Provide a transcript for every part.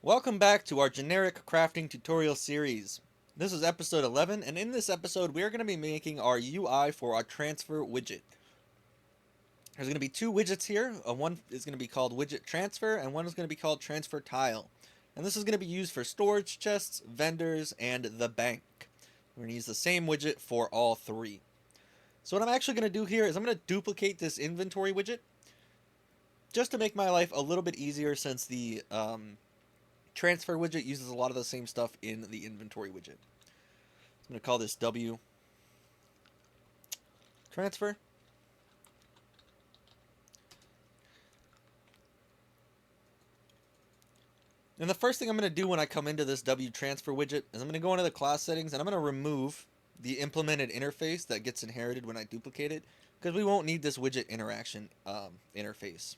Welcome back to our generic crafting tutorial series. This is episode 11, and in this episode we are going to be making our UI for our transfer widget. There's going to be two widgets here. One is going to be called widget transfer, and one is going to be called transfer tile. And this is going to be used for storage chests, vendors, and the bank. We're going to use the same widget for all three. So what I'm actually going to do here is I'm going to duplicate this inventory widget just to make my life a little bit easier, since the transfer widget uses a lot of the same stuff in the inventory widget. I'm going to call this W transfer. And the first thing I'm going to do when I come into this W transfer widget is I'm going to go into the class settings and I'm going to remove the implemented interface that gets inherited when I duplicate it, because we won't need this widget interaction interface.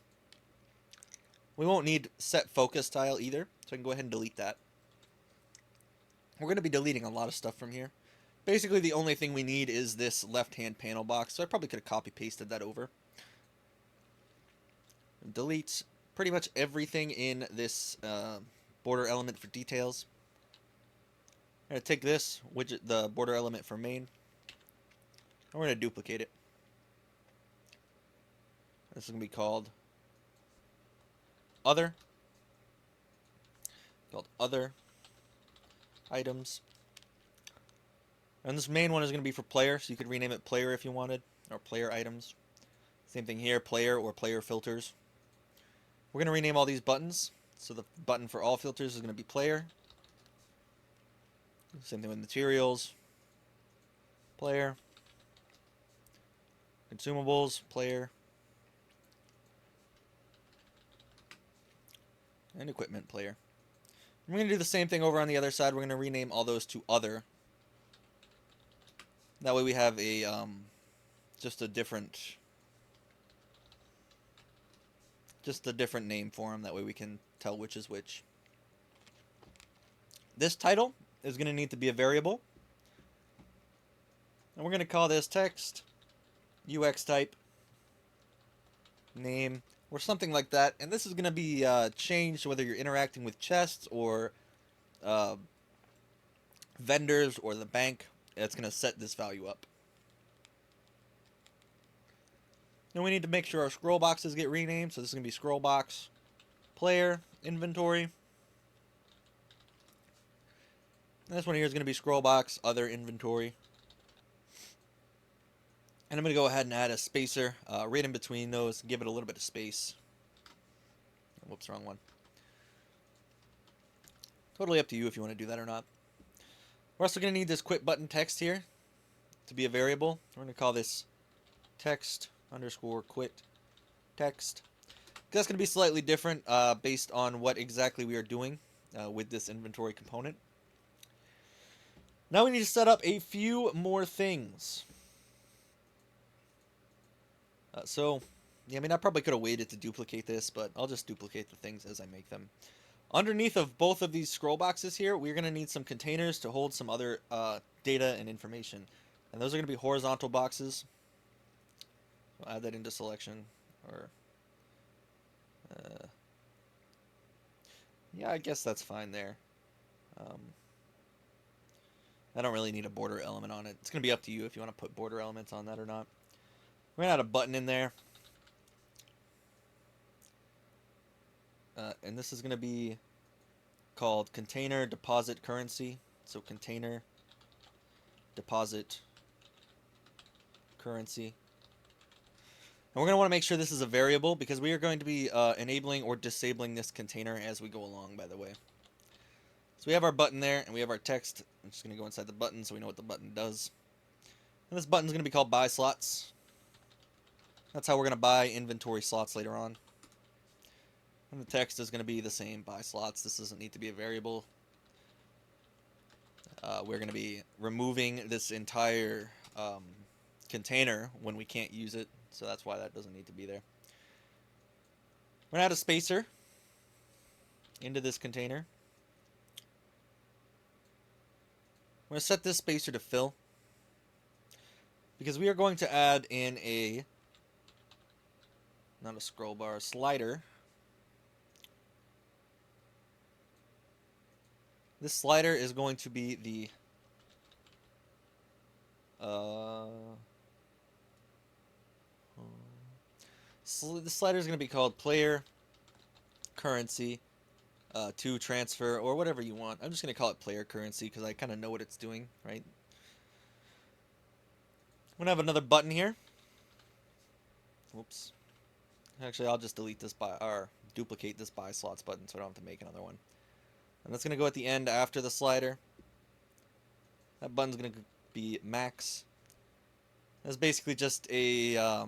We won't need set focus tile either, so I can go ahead and delete that. We're going to be deleting a lot of stuff from here. Basically, the only thing we need is this left-hand panel box, so I probably could have copy-pasted that over. Delete pretty much everything in this border element for details. I'm going to take this widget, the border element for main, and we're going to duplicate it. This is going to be called other. Called other items. And this main one is going to be for player, so you could rename it player if you wanted, or player items. Same thing here, player or player filters. We're going to rename all these buttons. So the button for all filters is going to be player. Same thing with materials, player. Consumables, player. And equipment, player. We're going to do the same thing over on the other side. We're going to rename all those to other. That way we have a just a different name for them. That way we can tell which is which. This title is going to need to be a variable. And we're going to call this text, UX type, name, or something like that. And this is going to be changed whether you're interacting with chests or vendors or the bank. It's going to set this value up. Then we need to make sure our scroll boxes get renamed. So this is going to be scroll box, player, inventory. And this one here is going to be scroll box, other inventory. And I'm going to go ahead and add a spacer right in between those, give it a little bit of space. Whoops, wrong one. Totally up to you if you want to do that or not. We're also going to need this quit button text here to be a variable. We're going to call this text underscore quit text. That's going to be slightly different based on what exactly we are doing with this inventory component. Now we need to set up a few more things. I probably could have waited to duplicate this, but I'll just duplicate the things as I make them. Underneath of both of these scroll boxes here, we're going to need some containers to hold some other data and information. And those are going to be horizontal boxes. I'll add that into selection. Yeah, I guess that's fine there. I don't really need a border element on it. It's going to be up to you if you want to put border elements on that or not. We're going to add a button in there. And this is going to be called container deposit currency. So container deposit currency. And we're going to want to make sure this is a variable, because we are going to be enabling or disabling this container as we go along, by the way. So we have our button there, and we have our text. I'm just going to go inside the button so we know what the button does. And this button is going to be called buy slots. That's how we're going to buy inventory slots later on. And the text is going to be the same, buy slots. This doesn't need to be a variable. We're going to be removing this entire container when we can't use it, so that's why that doesn't need to be there. We're going to add a spacer into this container. We're going to set this spacer to fill, because we are going to add in not a scroll bar, a slider This slider is going to be the the slider is going to be called player currency to transfer, or whatever you want. I'm just going to call it player currency because I kind of know what it's doing, right? I'm going to have another button here. Whoops. Actually, I'll just delete this or duplicate this buy slots button so I don't have to make another one. And that's going to go at the end after the slider. That button's going to be max. That's basically just a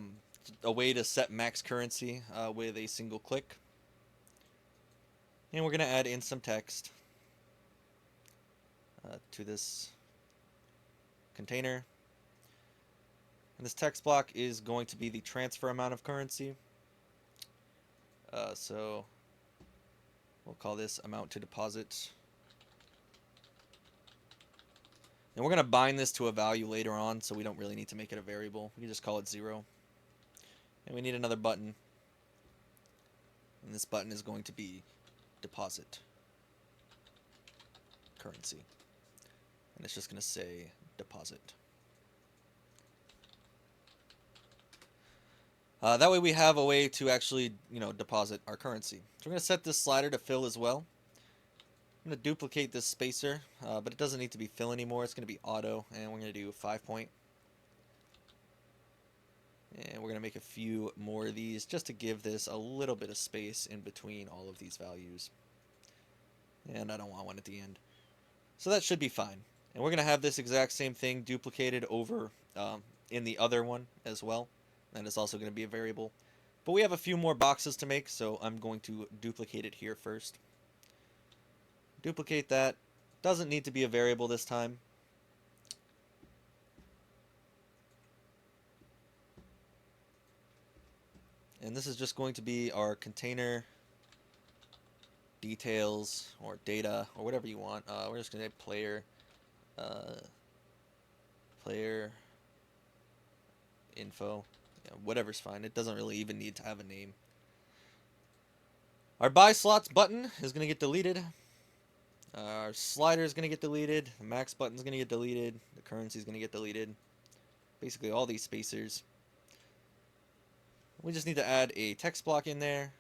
way to set max currency with a single click. And we're going to add in some text to this container. And this text block is going to be the transfer amount of currency. So we'll call this amount to deposit. And we're going to bind this to a value later on, so we don't really need to make it a variable. We can just call it 0. And we need another button. And this button is going to be deposit currency. And it's just going to say deposit. That way we have a way to actually, deposit our currency. So we're going to set this slider to fill as well. I'm going to duplicate this spacer, but it doesn't need to be fill anymore. It's going to be auto, and we're going to do 5 point. And we're going to make a few more of these just to give this a little bit of space in between all of these values. And I don't want one at the end. So that should be fine. And we're going to have this exact same thing duplicated over in the other one as well. And it's also going to be a variable. But we have a few more boxes to make, so I'm going to duplicate it here first. Duplicate that. Doesn't need to be a variable this time. And this is just going to be our container details or data or whatever you want. We're just going to say player info. Yeah, whatever's fine. It doesn't really even need to have a name. Our buy slots button is going to get deleted. Our slider is going to get deleted. The max button is going to get deleted. The currency is going to get deleted. Basically all these spacers. We just need to add a text block in there.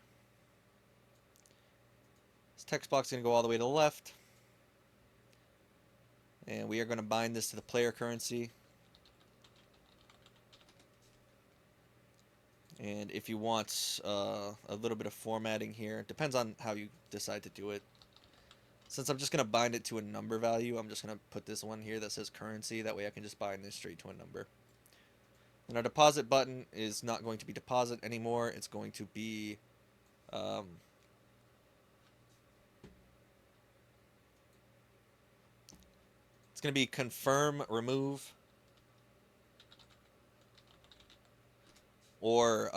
This text block is going to go all the way to the left. And we are going to bind this to the player currency. And if you want a little bit of formatting here, it depends on how you decide to do it. Since I'm just going to bind it to a number value, I'm just going to put this one here that says currency. That way I can just bind this straight to a number. And our deposit button is not going to be deposit anymore. It's going to be confirm remove, or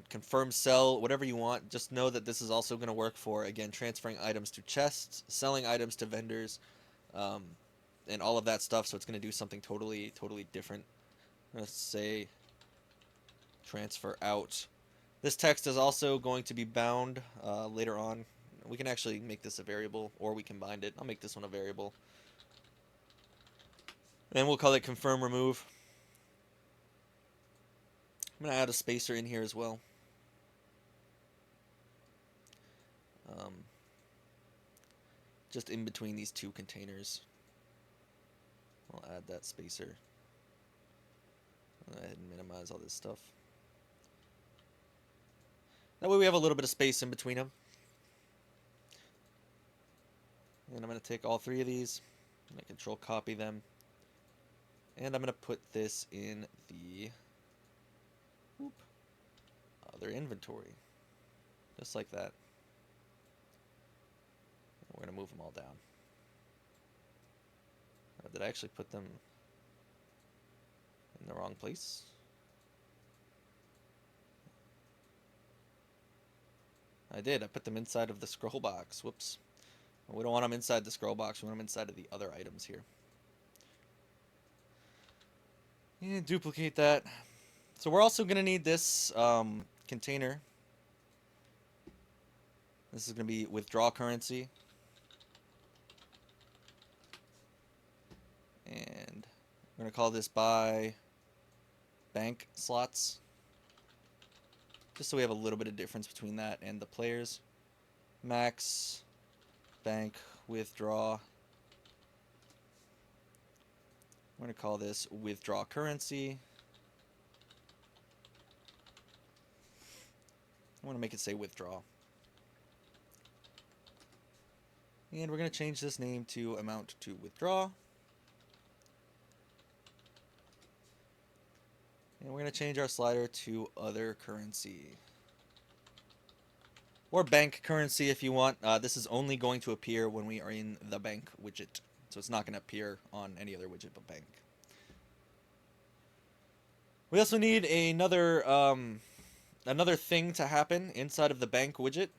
confirm sell, whatever you want. Just know that this is also going to work for, again, transferring items to chests, selling items to vendors, and all of that stuff. So it's going to do something totally different. Let's say transfer out. This text is also going to be bound later on. We can actually make this a variable, or we can bind it. I'll make this one a variable. And we'll call it confirm remove. I'm going to add a spacer in here as well. Just in between these two containers. I'll add that spacer. I'll go ahead and minimize all this stuff. That way we have a little bit of space in between them. And I'm going to take all three of these. I'm going to control copy them. And I'm going to put this in the other inventory. Just like that. And we're going to move them all down. Did I actually put them in the wrong place? I did. I put them inside of the scroll box. Whoops. We don't want them inside the scroll box. We want them inside of the other items here. And duplicate that. So we're also going to need this container. This is going to be withdraw currency. And we're going to call this by bank slots, just so we have a little bit of difference between that and the players. Max bank withdraw. We're going to call this withdraw currency. I want to make it say withdraw. And we're going to change this name to amount to withdraw. And we're going to change our slider to other currency. Or bank currency if you want. This is only going to appear when we are in the bank widget. So it's not going to appear on any other widget but bank. We also need another thing to happen inside of the bank widget.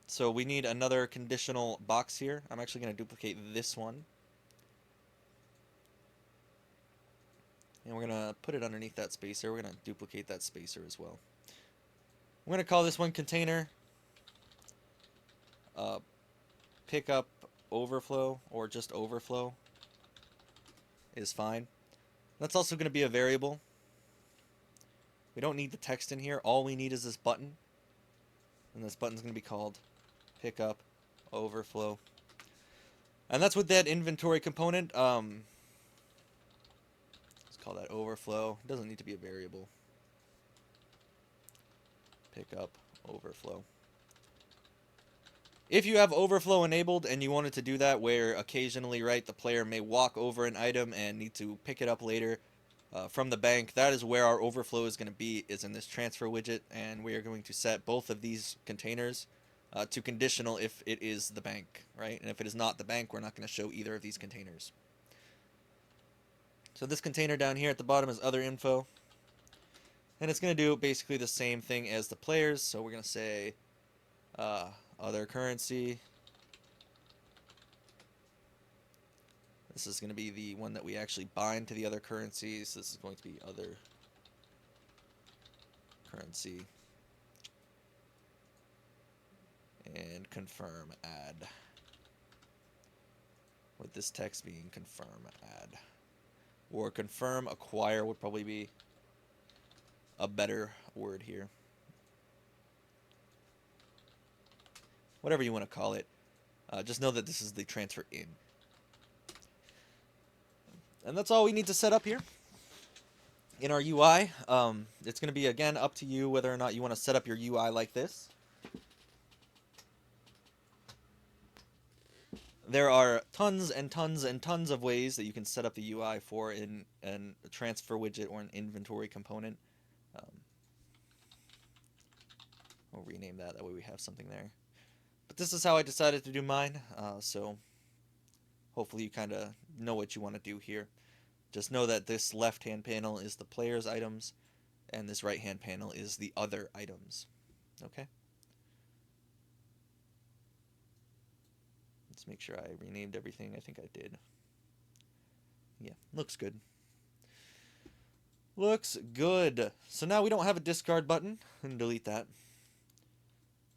So we need another conditional box here. I'm actually going to duplicate this one. And we're going to put it underneath that spacer. We're going to duplicate that spacer as well. I'm going to call this one container. Pickup overflow, or just overflow is fine. That's also going to be a variable. We don't need the text in here. All we need is this button. And this button's going to be called pickup overflow. And that's with that inventory component. Let's call that overflow. It doesn't need to be a variable. Pickup overflow. If you have overflow enabled and you wanted to do that where occasionally, right, the player may walk over an item and need to pick it up later from the bank, that is where our overflow is going to be, is in this transfer widget, and we are going to set both of these containers to conditional if it is the bank, right? And if it is not the bank, we're not going to show either of these containers. So this container down here at the bottom is other info, and it's going to do basically the same thing as the players, so we're going to say other currency. This is going to be the one that we actually bind to the other currencies. This is going to be other currency. And confirm add. With this text being confirm add. Or confirm acquire would probably be a better word here. Whatever you want to call it. Just know that this is the transfer in. And that's all we need to set up here in our UI. It's going to be, again, up to you whether or not you want to set up your UI like this. There are tons and tons and tons of ways that you can set up the UI for in a transfer widget or an inventory component. We'll rename that way we have something there. But this is how I decided to do mine, so hopefully you kind of know what you want to do here. Just know that this left-hand panel is the player's items, and this right-hand panel is the other items. Okay? Let's make sure I renamed everything. I think I did. Yeah, looks good. Looks good. So now we don't have a discard button. I'm going to delete that.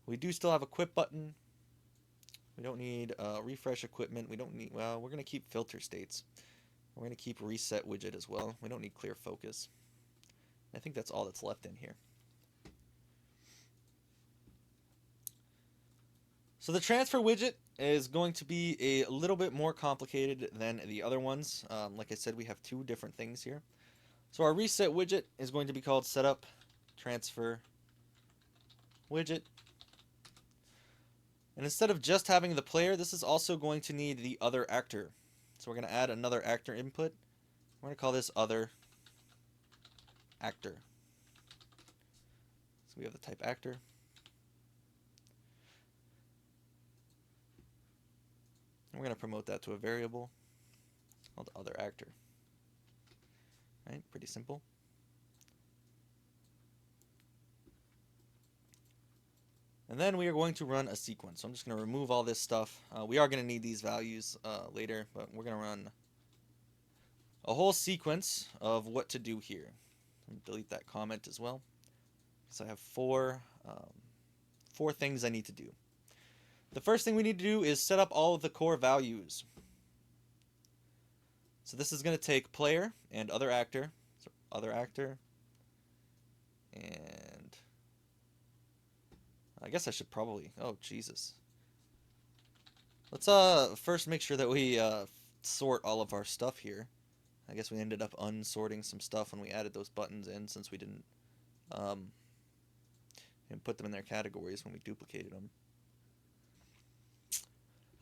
We do still have a quit button. We don't need refresh equipment. We don't need, well, we're going to keep filter states. We're going to keep reset widget as well. We don't need clear focus. I think that's all that's left in here. So the transfer widget is going to be a little bit more complicated than the other ones. Like I said, we have two different things here. So our reset widget is going to be called setup transfer widget. And instead of just having the player, this is also going to need the other actor. So we're going to add another actor input. We're going to call this other actor. So we have the type actor. And we're going to promote that to a variable called other actor. Right? Pretty simple. And then we are going to run a sequence. So I'm just going to remove all this stuff. We are going to need these values later, but we're going to run a whole sequence of what to do here. Delete that comment as well. So I have four things I need to do. The first thing we need to do is set up all of the core values. So this is going to take player and other actor. So other actor. And I guess I should probably... Oh, Jesus. Let's first make sure that we sort all of our stuff here. I guess we ended up unsorting some stuff when we added those buttons in, since we didn't put them in their categories when we duplicated them.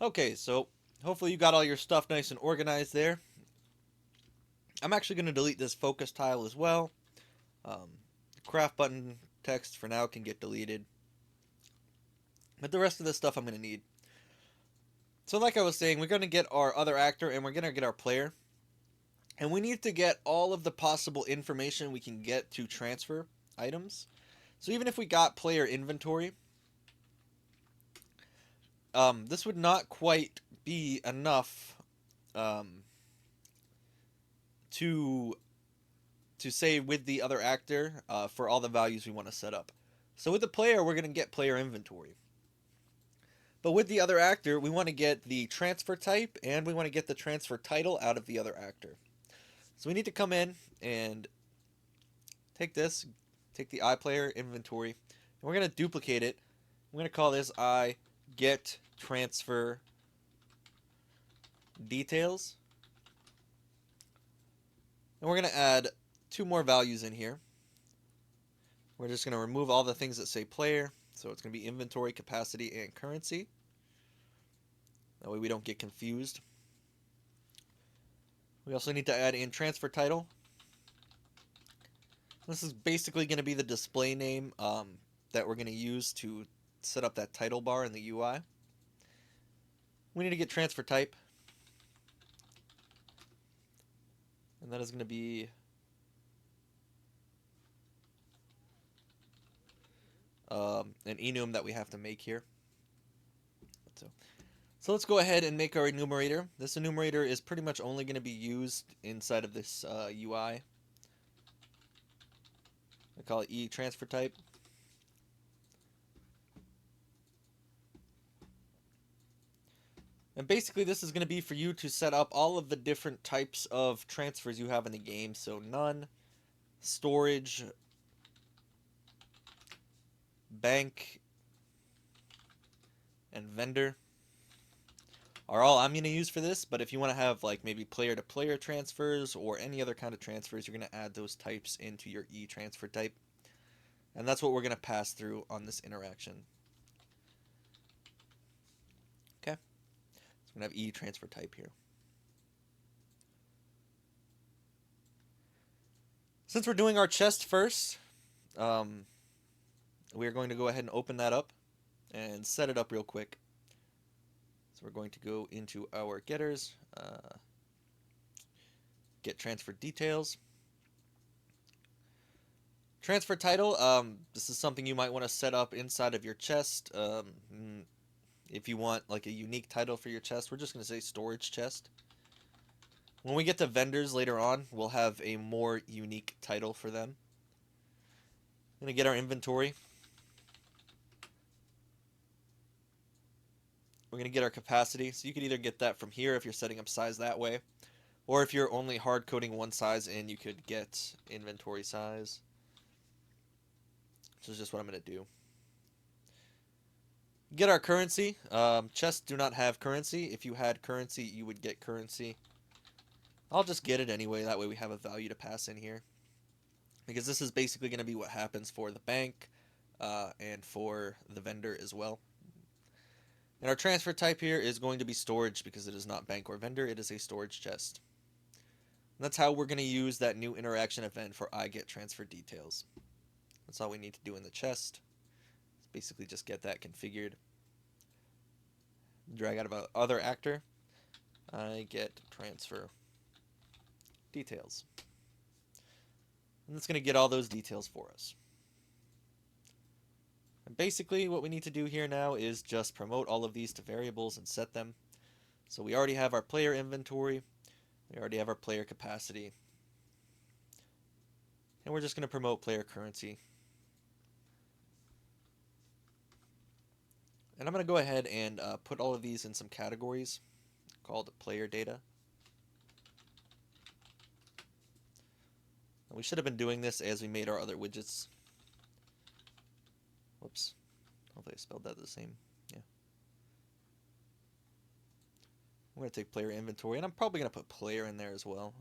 Okay, so hopefully you got all your stuff nice and organized there. I'm actually going to delete this focus tile as well. Craft button text for now can get deleted. But the rest of this stuff I'm going to need. So like I was saying, we're going to get our other actor and we're going to get our player. And we need to get all of the possible information we can get to transfer items. So even if we got player inventory, this would not quite be enough to say with the other actor for all the values we want to set up. So with the player, we're going to get player inventory. But with the other actor, we want to get the transfer type and we want to get the transfer title out of the other actor. So we need to come in and take this, take the iPlayer inventory, and we're going to duplicate it. I'm going to call this I get transfer details. And we're going to add 2 more values in here. We're just going to remove all the things that say player. So it's going to be inventory, capacity, and currency. That way we don't get confused. We also need to add in transfer title. This is basically going to be the display name that we're going to use to set up that title bar in the UI. We need to get transfer type. And that is going to be an enum that we have to make here. So let's go ahead and make our enumerator. This enumerator is pretty much only going to be used inside of this UI. I call it E transfer type. And basically this is going to be for you to set up all of the different types of transfers you have in the game. So none, storage, bank, and vendor are all I'm going to use for this, but if you want to have like maybe player-to-player transfers or any other kind of transfers, you're going to add those types into your e-transfer type. And that's what we're going to pass through on this interaction. Okay, so we're going to have e-transfer type here. Since we're doing our chest first, we're going to go ahead and open that up and set it up real quick. So we're going to go into our getters, get transfer details. Transfer title, this is something you might want to set up inside of your chest. If you want like a unique title for your chest, we're just going to say storage chest. When we get to vendors later on, we'll have a more unique title for them. I'm going to get our inventory. We're going to get our capacity, so you could either get that from here if you're setting up size that way, or if you're only hard coding one size in, you could get inventory size, which is just what I'm going to do. Get our currency. Chests do not have currency. If you had currency, you would get currency. I'll just get it anyway, that way we have a value to pass in here. Because this is basically going to be what happens for the bank and for the vendor as well. And our transfer type here is going to be storage because it is not bank or vendor, it is a storage chest. And that's how we're going to use that new interaction event for I get transfer details. That's all we need to do in the chest. It's basically just get that configured. Drag out of our other actor. I get transfer details. And it's going to get all those details for us. And basically what we need to do here now is just promote all of these to variables and set them. So we already have our player inventory, we already have our player capacity, and we're just going to promote player currency. And I'm going to go ahead and put all of these in some categories called player data. We should have been doing this as we made our other widgets. Whoops. Hopefully I spelled that the same. Yeah. I'm going to take player inventory, and I'm probably going to put player in there as well.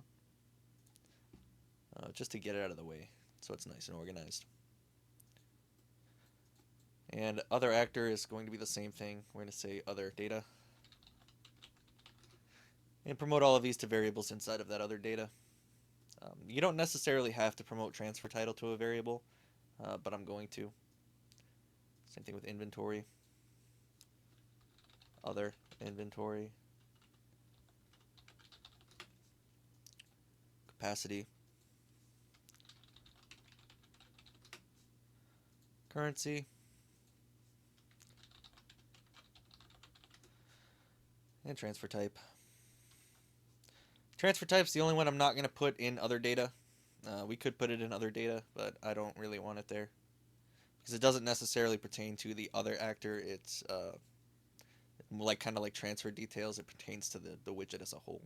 Just to get it out of the way, so it's nice and organized. And other actor is going to be the same thing. We're going to say other data. And promote all of these to variables inside of that other data. You don't necessarily have to promote transfer title to a variable, but I'm going to. Same thing with inventory. Other inventory. Capacity. Currency. And transfer type. Transfer type's the only one I'm not going to put in other data. We could put it in other data, but I don't really want it there. Because it doesn't necessarily pertain to the other actor. It's kind of like transfer details. It pertains to the widget as a whole.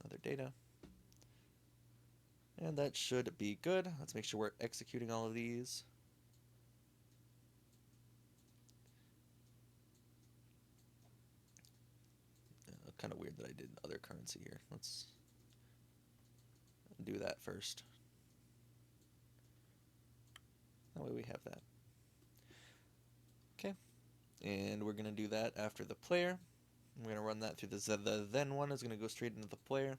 Other data. And that should be good. Let's make sure we're executing all of these. Kind of weird that I did other currency here. Let's do that first. That way we have that. Okay. And we're going to do that after the player. I'm going to run that through the then one is going to go straight into the player.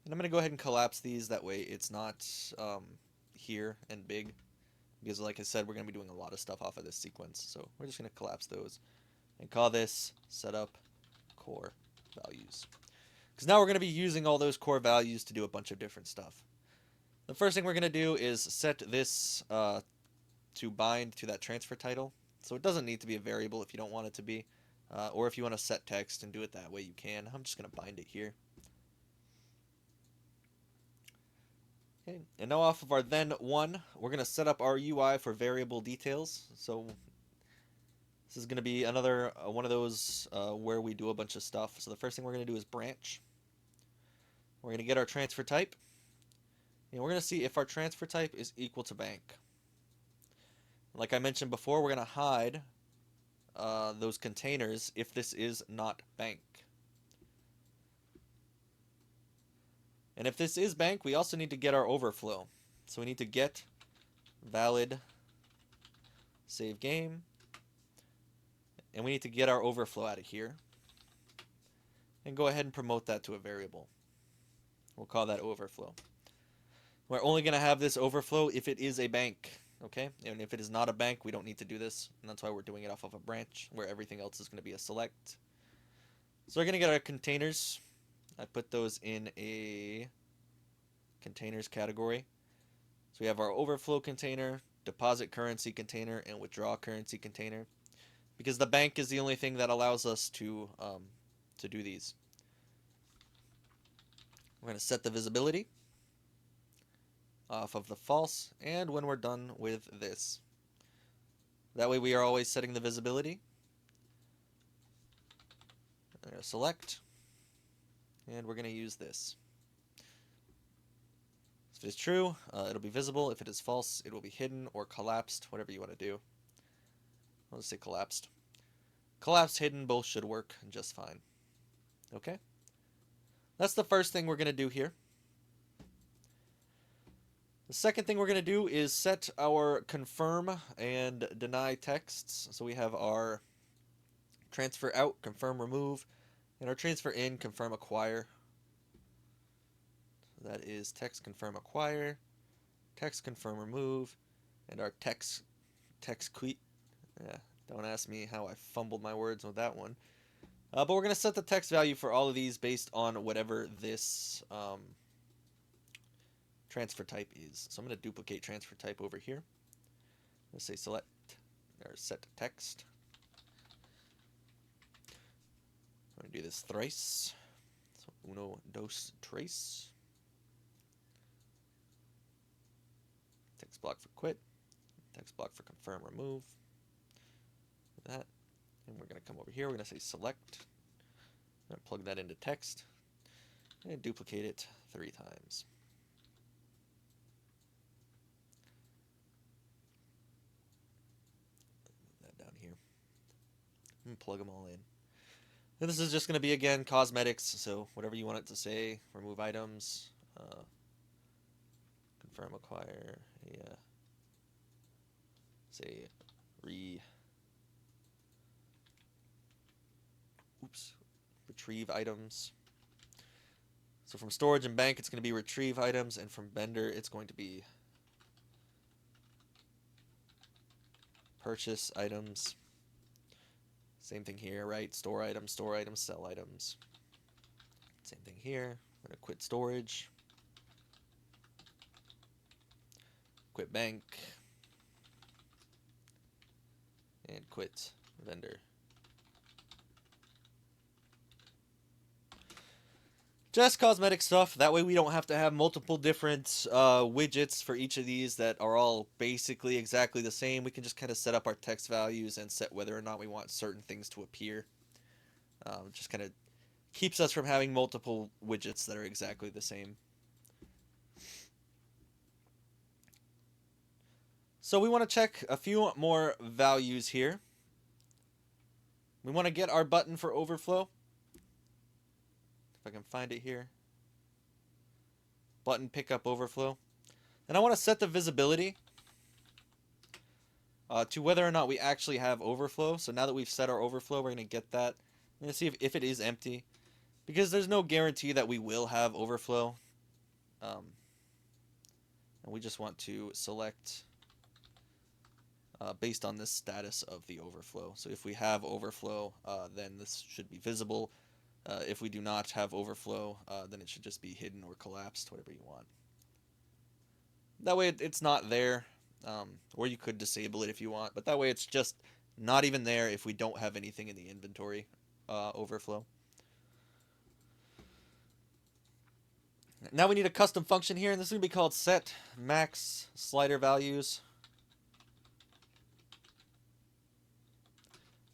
And I'm going to go ahead and collapse these. That way it's not here and big. Because like I said, we're going to be doing a lot of stuff off of this sequence. So we're just going to collapse those. And call this setup core values. Because now we're going to be using all those core values to do a bunch of different stuff. The first thing we're going to do is set this to bind to that transfer title. So it doesn't need to be a variable if you don't want it to be. Or if you want to set text and do it that way, you can. I'm just going to bind it here. Okay, and now off of our then one, we're going to set up our UI for variable details. So this is going to be another one of those where we do a bunch of stuff. So the first thing we're going to do is branch. We're going to get our transfer type. And we're going to see if our transfer type is equal to bank. Like I mentioned before, we're going to hide those containers if this is not bank. And if this is bank, we also need to get our overflow. So we need to get valid save game. And we need to get our overflow out of here. And go ahead and promote that to a variable. We'll call that overflow. We're only going to have this overflow if it is a bank. Okay? And if it is not a bank, we don't need to do this. And that's why we're doing it off of a branch, where everything else is going to be a select. So we're going to get our containers. I put those in a containers category. So we have our overflow container, deposit currency container, and withdraw currency container. Because the bank is the only thing that allows us to do these. We're going to set the visibility off of the false, and when we're done with this. That way we are always setting the visibility. I'm going to select, and we're going to use this. If it is true, it'll be visible. If it is false, it will be hidden or collapsed, whatever you want to do. I'll just say collapsed. Collapsed, hidden, both should work just fine. Okay? That's the first thing we're going to do here. The second thing we're going to do is set our confirm and deny texts. So we have our transfer out, confirm remove, and our transfer in, confirm acquire. So that is text confirm acquire, text confirm remove, and our text quit. Yeah, don't ask me how I fumbled my words with that one. But we're going to set the text value for all of these based on whatever this transfer type is. So I'm going to duplicate transfer type over here. Let's say select or set text. I'm going to do this thrice. So uno, dos, tres. Text block for quit. Text block for confirm, remove. That. And we're going to come over here. We're going to say select. I'm going to plug that into text. And duplicate it 3 times. Put that down here. And plug them all in. And this is just going to be, again, cosmetics, so whatever you want it to say. Remove items. Confirm acquire. Yeah. Say retrieve items. So from storage and bank, it's going to be retrieve items, and from vendor, it's going to be purchase items. Same thing here, right? Store items, sell items. Same thing here. I'm going to quit storage. Quit bank. And quit vendor. Just cosmetic stuff. That way we don't have to have multiple different widgets for each of these that are all basically exactly the same. We can just kind of set up our text values and set whether or not we want certain things to appear. Just kind of keeps us from having multiple widgets that are exactly the same. So we want to check a few more values here. We want to get our button for overflow. If I can find it here. Button pickup overflow. And I want to set the visibility to whether or not we actually have overflow. So now that we've set our overflow, we're going to get that. I'm going to see if it is empty. Because there's no guarantee that we will have overflow. And we just want to select based on the status of the overflow. So if we have overflow, then this should be visible. If we do not have overflow, then it should just be hidden or collapsed, whatever you want. That way it's not there, or you could disable it if you want, but that way it's just not even there if we don't have anything in the inventory overflow. Now we need a custom function here, and this is going to be called set max slider values.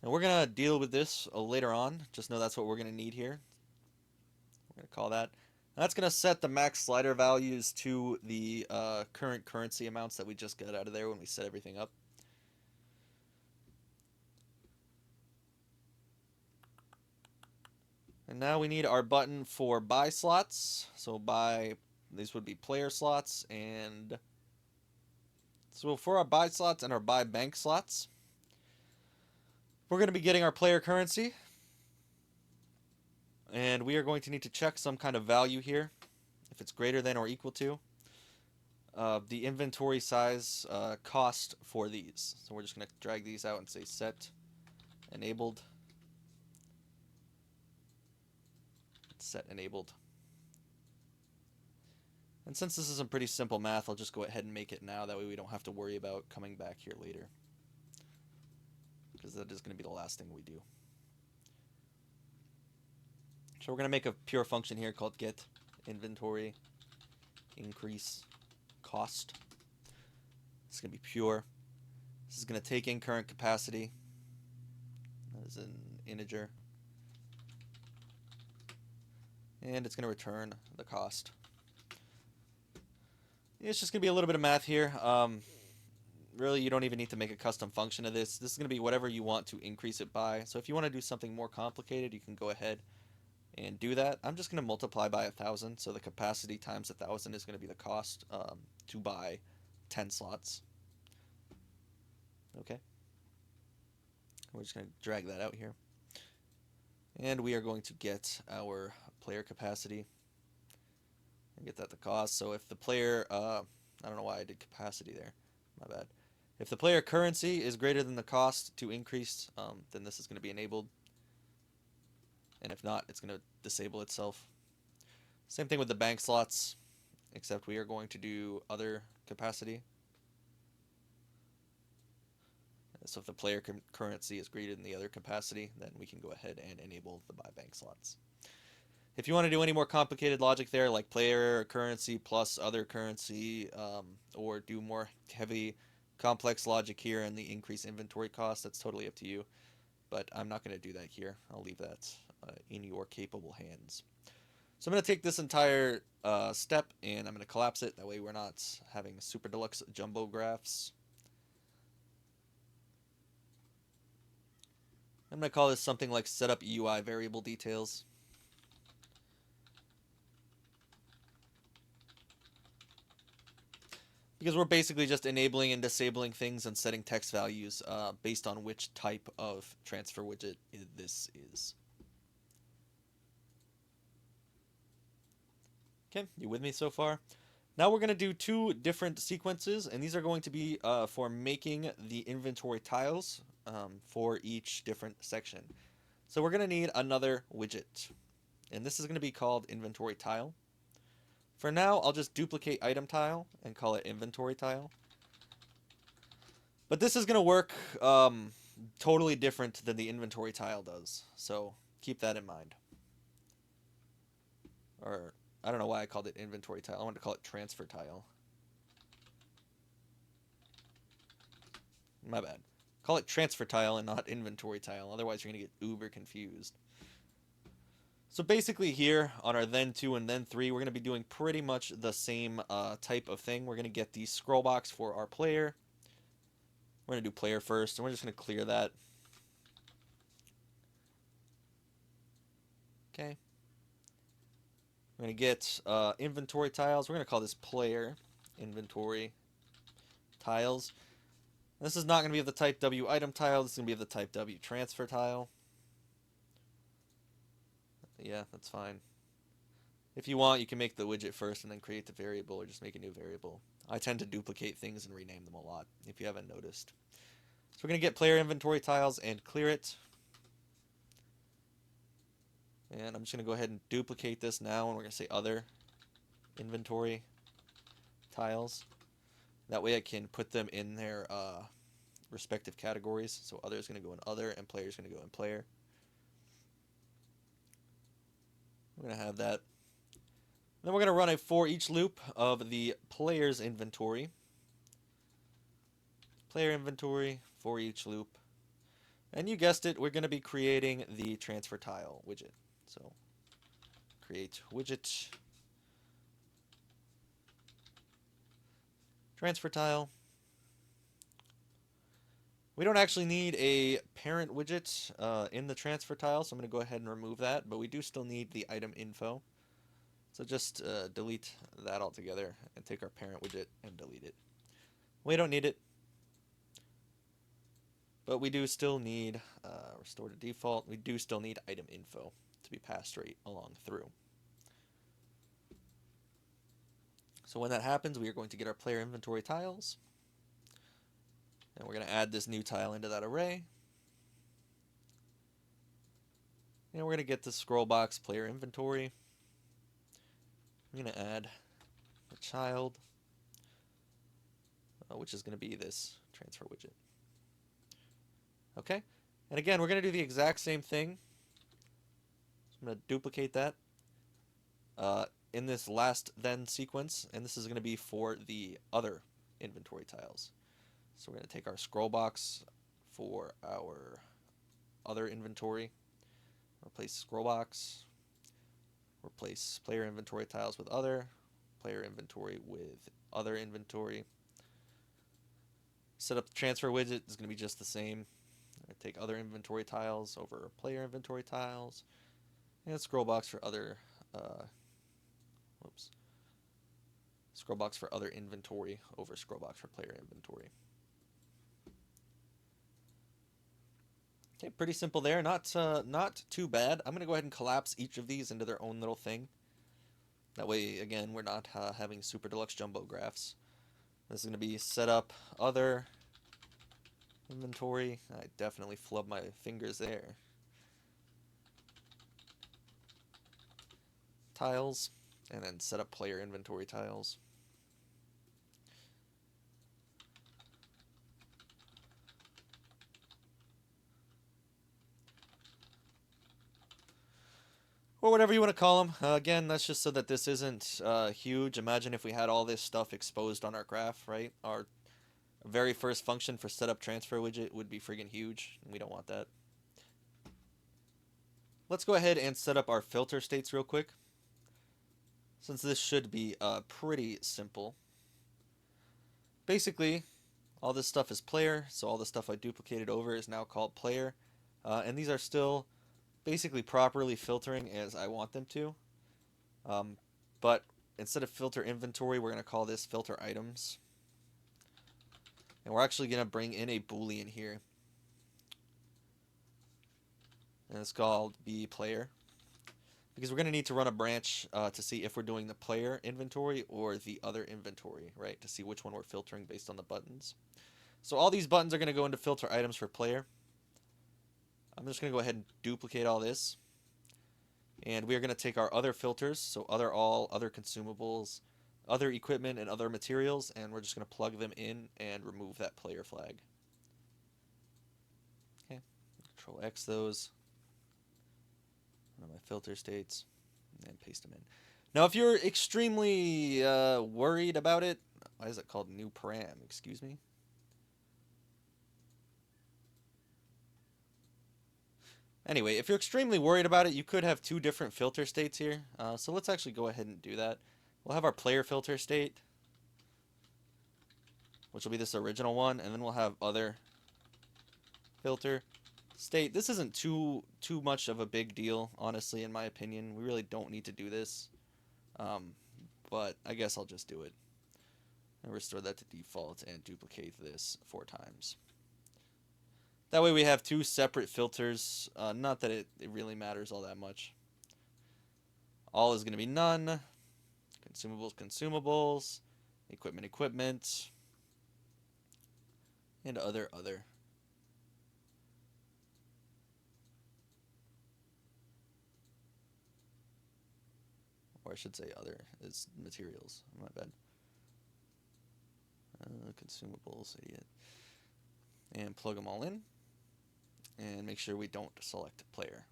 And we're going to deal with this later on. Just know that's what we're going to need here. We're going to call that. That's going to set the max slider values to the current currency amounts that we just got out of there when we set everything up. And now we need our button for buy slots. So these would be player slots. And so for our buy slots and our buy bank slots, we're going to be getting our player currency. And we are going to need to check some kind of value here. If it's greater than or equal to the inventory size cost for these. So we're just going to drag these out and say set enabled. Set enabled. And since this is some pretty simple math, I'll just go ahead and make it now. That way we don't have to worry about coming back here later. Because that is going to be the last thing we do. So we're going to make a pure function here called get inventory increase cost. It's going to be pure. This is going to take in current capacity as an integer. And it's going to return the cost. It's just going to be a little bit of math here. Really, you don't even need to make a custom function of this. This is going to be whatever you want to increase it by. So if you want to do something more complicated, you can go ahead and do that. I'm just going to multiply by 1,000. So the capacity times 1,000 is going to be the cost to buy 10 slots. Okay. We're just going to drag that out here. And we are going to get our player capacity and get that to cost. So if the player, I don't know why I did capacity there. My bad. If the player currency is greater than the cost to increase, then this is going to be enabled. And if not, it's going to disable itself. Same thing with the bank slots, except we are going to do other capacity. So if the player currency is greater than the other capacity, then we can go ahead and enable the buy bank slots. If you want to do any more complicated logic there, like player currency plus other currency, or do more heavy complex logic here and the increased inventory cost, that's totally up to you. But I'm not going to do that here. I'll leave that in your capable hands. So I'm going to take this entire step and I'm going to collapse it. That way we're not having super deluxe jumbo graphs. I'm going to call this something like setup UI variable details. Because we're basically just enabling and disabling things and setting text values based on which type of transfer widget this is. Okay, you with me so far? Now we're going to do two different sequences, and these are going to be for making the inventory tiles for each different section. So we're going to need another widget, and this is going to be called inventory tile. For now, I'll just duplicate item tile and call it inventory tile. But this is going to work totally different than the inventory tile does, so keep that in mind. Or, I don't know why I called it inventory tile. I wanted to call it transfer tile. My bad. Call it transfer tile and not inventory tile, otherwise you're going to get uber confused. So basically here on our then 2 and then 3, we're going to be doing pretty much the same type of thing. We're going to get the scroll box for our player. We're going to do player first, and we're just going to clear that. Okay. We're going to get inventory tiles. We're going to call this player inventory tiles. This is not going to be of the type W item tile. This is going to be of the type W transfer tile. Yeah, that's fine. If you want, you can make the widget first and then create the variable, or just make a new variable. I tend to duplicate things and rename them a lot, if you haven't noticed. So we're going to get player inventory tiles and clear it. And I'm just going to go ahead and duplicate this now, and we're going to say other inventory tiles. That way I can put them in their respective categories. So other is going to go in other, and player is going to go in player. We're going to have that. Then we're going to run a for each loop of the player's inventory. Player inventory, for each loop. And you guessed it, we're going to be creating the transfer tile widget. So create widget transfer tile. We don't actually need a parent widget in the transfer tile, so I'm going to go ahead and remove that, but we do still need the item info. So just delete that altogether and take our parent widget and delete it. We don't need it, but we do still need restore to default. We do still need item info to be passed right along through. So when that happens, we are going to get our player inventory tiles. And we're going to add this new tile into that array. And we're going to get the scroll box player inventory. I'm going to add a child, which is going to be this transfer widget. Okay, and again, we're going to do the exact same thing. So I'm going to duplicate that in this last then sequence, and this is going to be for the other inventory tiles. So we're going to take our scroll box for our other inventory, replace scroll box, replace player inventory tiles with other, player inventory with other inventory. Set up the transfer widget is going to be just the same. Take other inventory tiles over player inventory tiles, and scroll box for other scroll box for other inventory over scroll box for player inventory. Okay, pretty simple there. Not too bad. I'm gonna go ahead and collapse each of these into their own little thing. That way, again, we're not having super deluxe jumbo graphs. This is gonna be set up other inventory. I definitely flubbed my fingers there. Tiles, and then set up player inventory tiles. Or whatever you want to call them. Again, that's just so that this isn't huge. Imagine if we had all this stuff exposed on our graph, right? Our very first function for setup transfer widget would be friggin' huge. We don't want that. Let's go ahead and set up our filter states real quick. since this should be pretty simple. Basically, all this stuff is player, so all the stuff I duplicated over is now called player. And these are still basically properly filtering as I want them to. But instead of filter inventory, we're going to call this filter items. And we're actually going to bring in a boolean here. And it's called be player. Because we're going to need to run a branch to see if we're doing the player inventory or the other inventory, right? To see which one we're filtering based on the buttons. So all these buttons are going to go into filter items for player. I'm just going to go ahead and duplicate all this. And we are going to take our other filters, so other all, other consumables, other equipment, and other materials, and we're just going to plug them in and remove that player flag. Okay, Control X those. One of my filter states, and paste them in. Now, if you're extremely worried about it, why is it called new param? Excuse me. Anyway, if you're extremely worried about it, you could have two different filter states here. So let's actually go ahead and do that. We'll have our player filter state, which will be this original one, and then we'll have other filter state. This isn't too much of a big deal, honestly, in my opinion. We really don't need to do this, but I guess I'll just do it. And restore that to default and duplicate this 4 times. That way we have 2 separate filters. Not that it really matters all that much. All is going to be none. Consumables, consumables. Equipment, equipment. And other. Or I should say other is materials. My bad. Consumables, idiot. And plug them all in. And make sure we don't select player.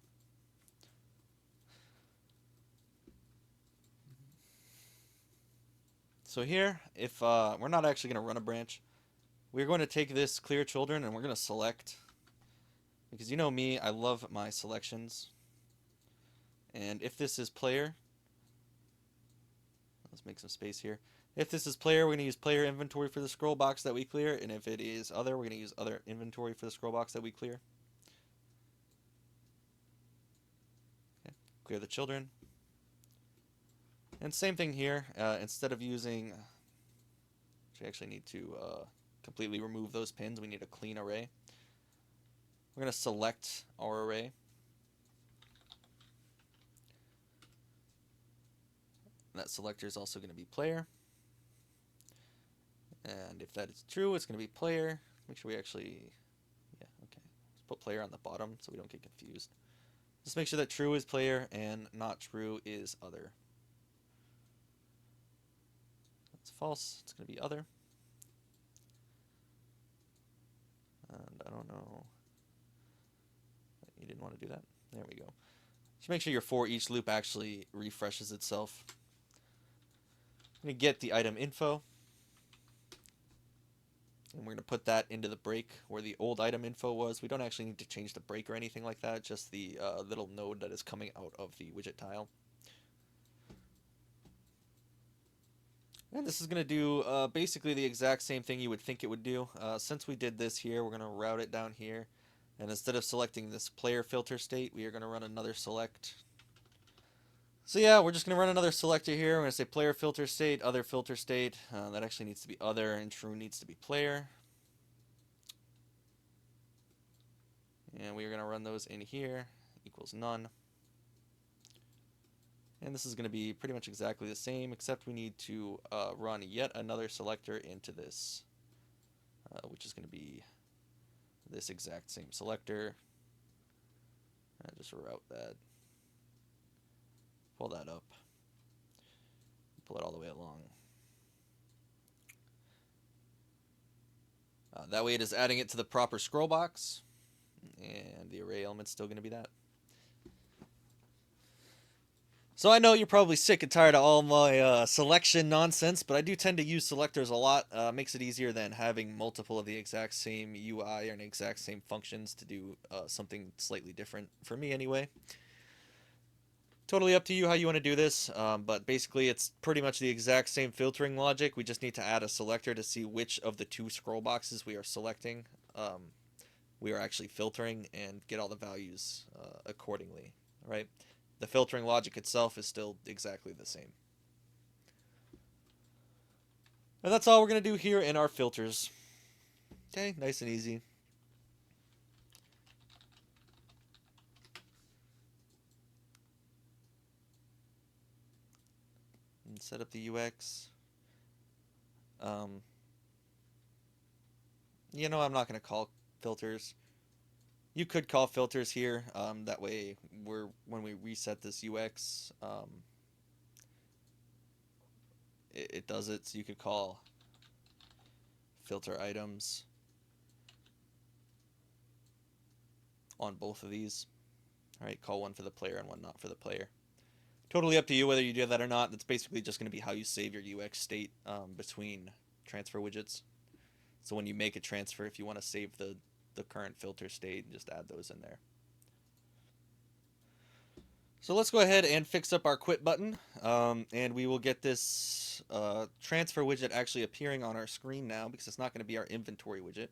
So here, if we're not actually going to run a branch, we're going to take this clear children and we're going to select, because you know me, I love my selections. And if this is player, let's make some space here. If this is player, we're going to use player inventory for the scroll box that we clear, and if it is other, we're going to use other inventory for the scroll box that we clear. Okay. Clear the children. And same thing here, instead of using, we actually need to completely remove those pins, we need a clean array. We're going to select our array. That selector is also going to be player. And if that is true, it's going to be player. Make sure we actually, yeah, okay. Let's put player on the bottom so we don't get confused. Just make sure that true is player and not true is other. That's false. It's going to be other. And I don't know. You didn't want to do that. There we go. Just make sure your for each loop actually refreshes itself. I'm going to get the item info. And we're going to put that into the break where the old item info was. We don't actually need to change the break or anything like that, just the little node that is coming out of the widget tile. And this is going to do basically the exact same thing you would think it would do. Since we did this here, we're going to route it down here. And instead of selecting this player filter state, we are going to run another select. So yeah, we're just going to run another selector here. We're going to say player filter state, other filter state. That actually needs to be other, and true needs to be player. And we are going to run those in here, equals none. And this is going to be pretty much exactly the same, except we need to run yet another selector into this, which is going to be this exact same selector. And just route that. Pull that up. Pull it all the way along. That way it is adding it to the proper scroll box. And the array element's still going to be that. So I know you're probably sick and tired of all my selection nonsense, but I do tend to use selectors a lot. Makes it easier than having multiple of the exact same UI or exact same functions to do something slightly different, for me anyway. Totally up to you how you want to do this, but basically it's pretty much the exact same filtering logic. We just need to add a selector to see which of the two scroll boxes we are selecting. We are actually filtering and get all the values accordingly, right? The filtering logic itself is still exactly the same. And that's all we're going to do here in our filters. Okay, nice and easy. And set up the UX. You know, I'm not going to call filters. You could call filters here. That way, when we reset this UX, it does it. So you could call filter items on both of these. All right, call one for the player and one not for the player. Totally up to you whether you do that or not. That's basically just going to be how you save your UX state between transfer widgets. So when you make a transfer, if you want to save the current filter state, just add those in there. So let's go ahead and fix up our quit button, and we will get this transfer widget actually appearing on our screen now because it's not going to be our inventory widget.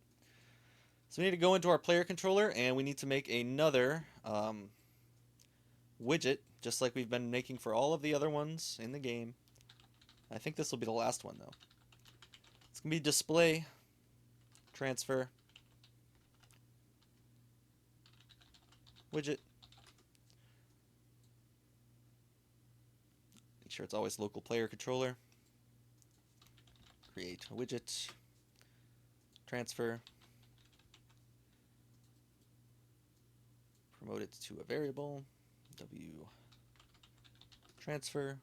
So we need to go into our player controller and we need to make another widget, just like we've been making for all of the other ones in the game. I think this will be the last one though. It's going to be display, transfer, widget. Make sure it's always local player controller. Create a widget, transfer, promote it to a variable, W transfer, and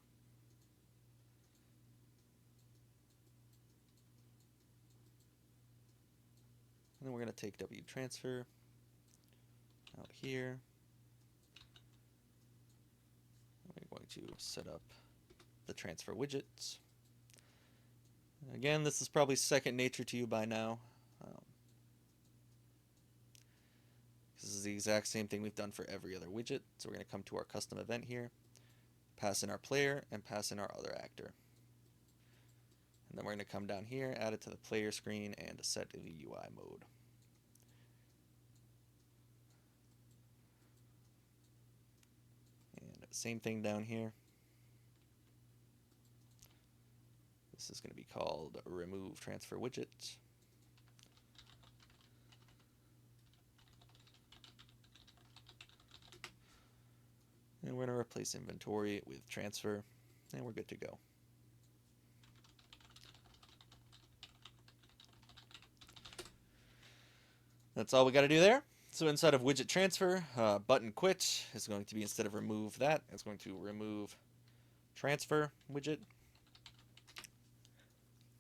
then we're going to take W transfer out here. We're going to set up the transfer widget. Again, this is probably second nature to you by now. This is the exact same thing we've done for every other widget. So we're going to come to our custom event here, pass in our player, and pass in our other actor. And then we're going to come down here, add it to the player screen, and set the UI mode. And same thing down here. This is going to be called remove transfer widget. And we're going to replace inventory with transfer, and we're good to go. That's all we got to do there. So inside of widget transfer, button quit is going to be, instead of remove that, it's going to remove transfer widget.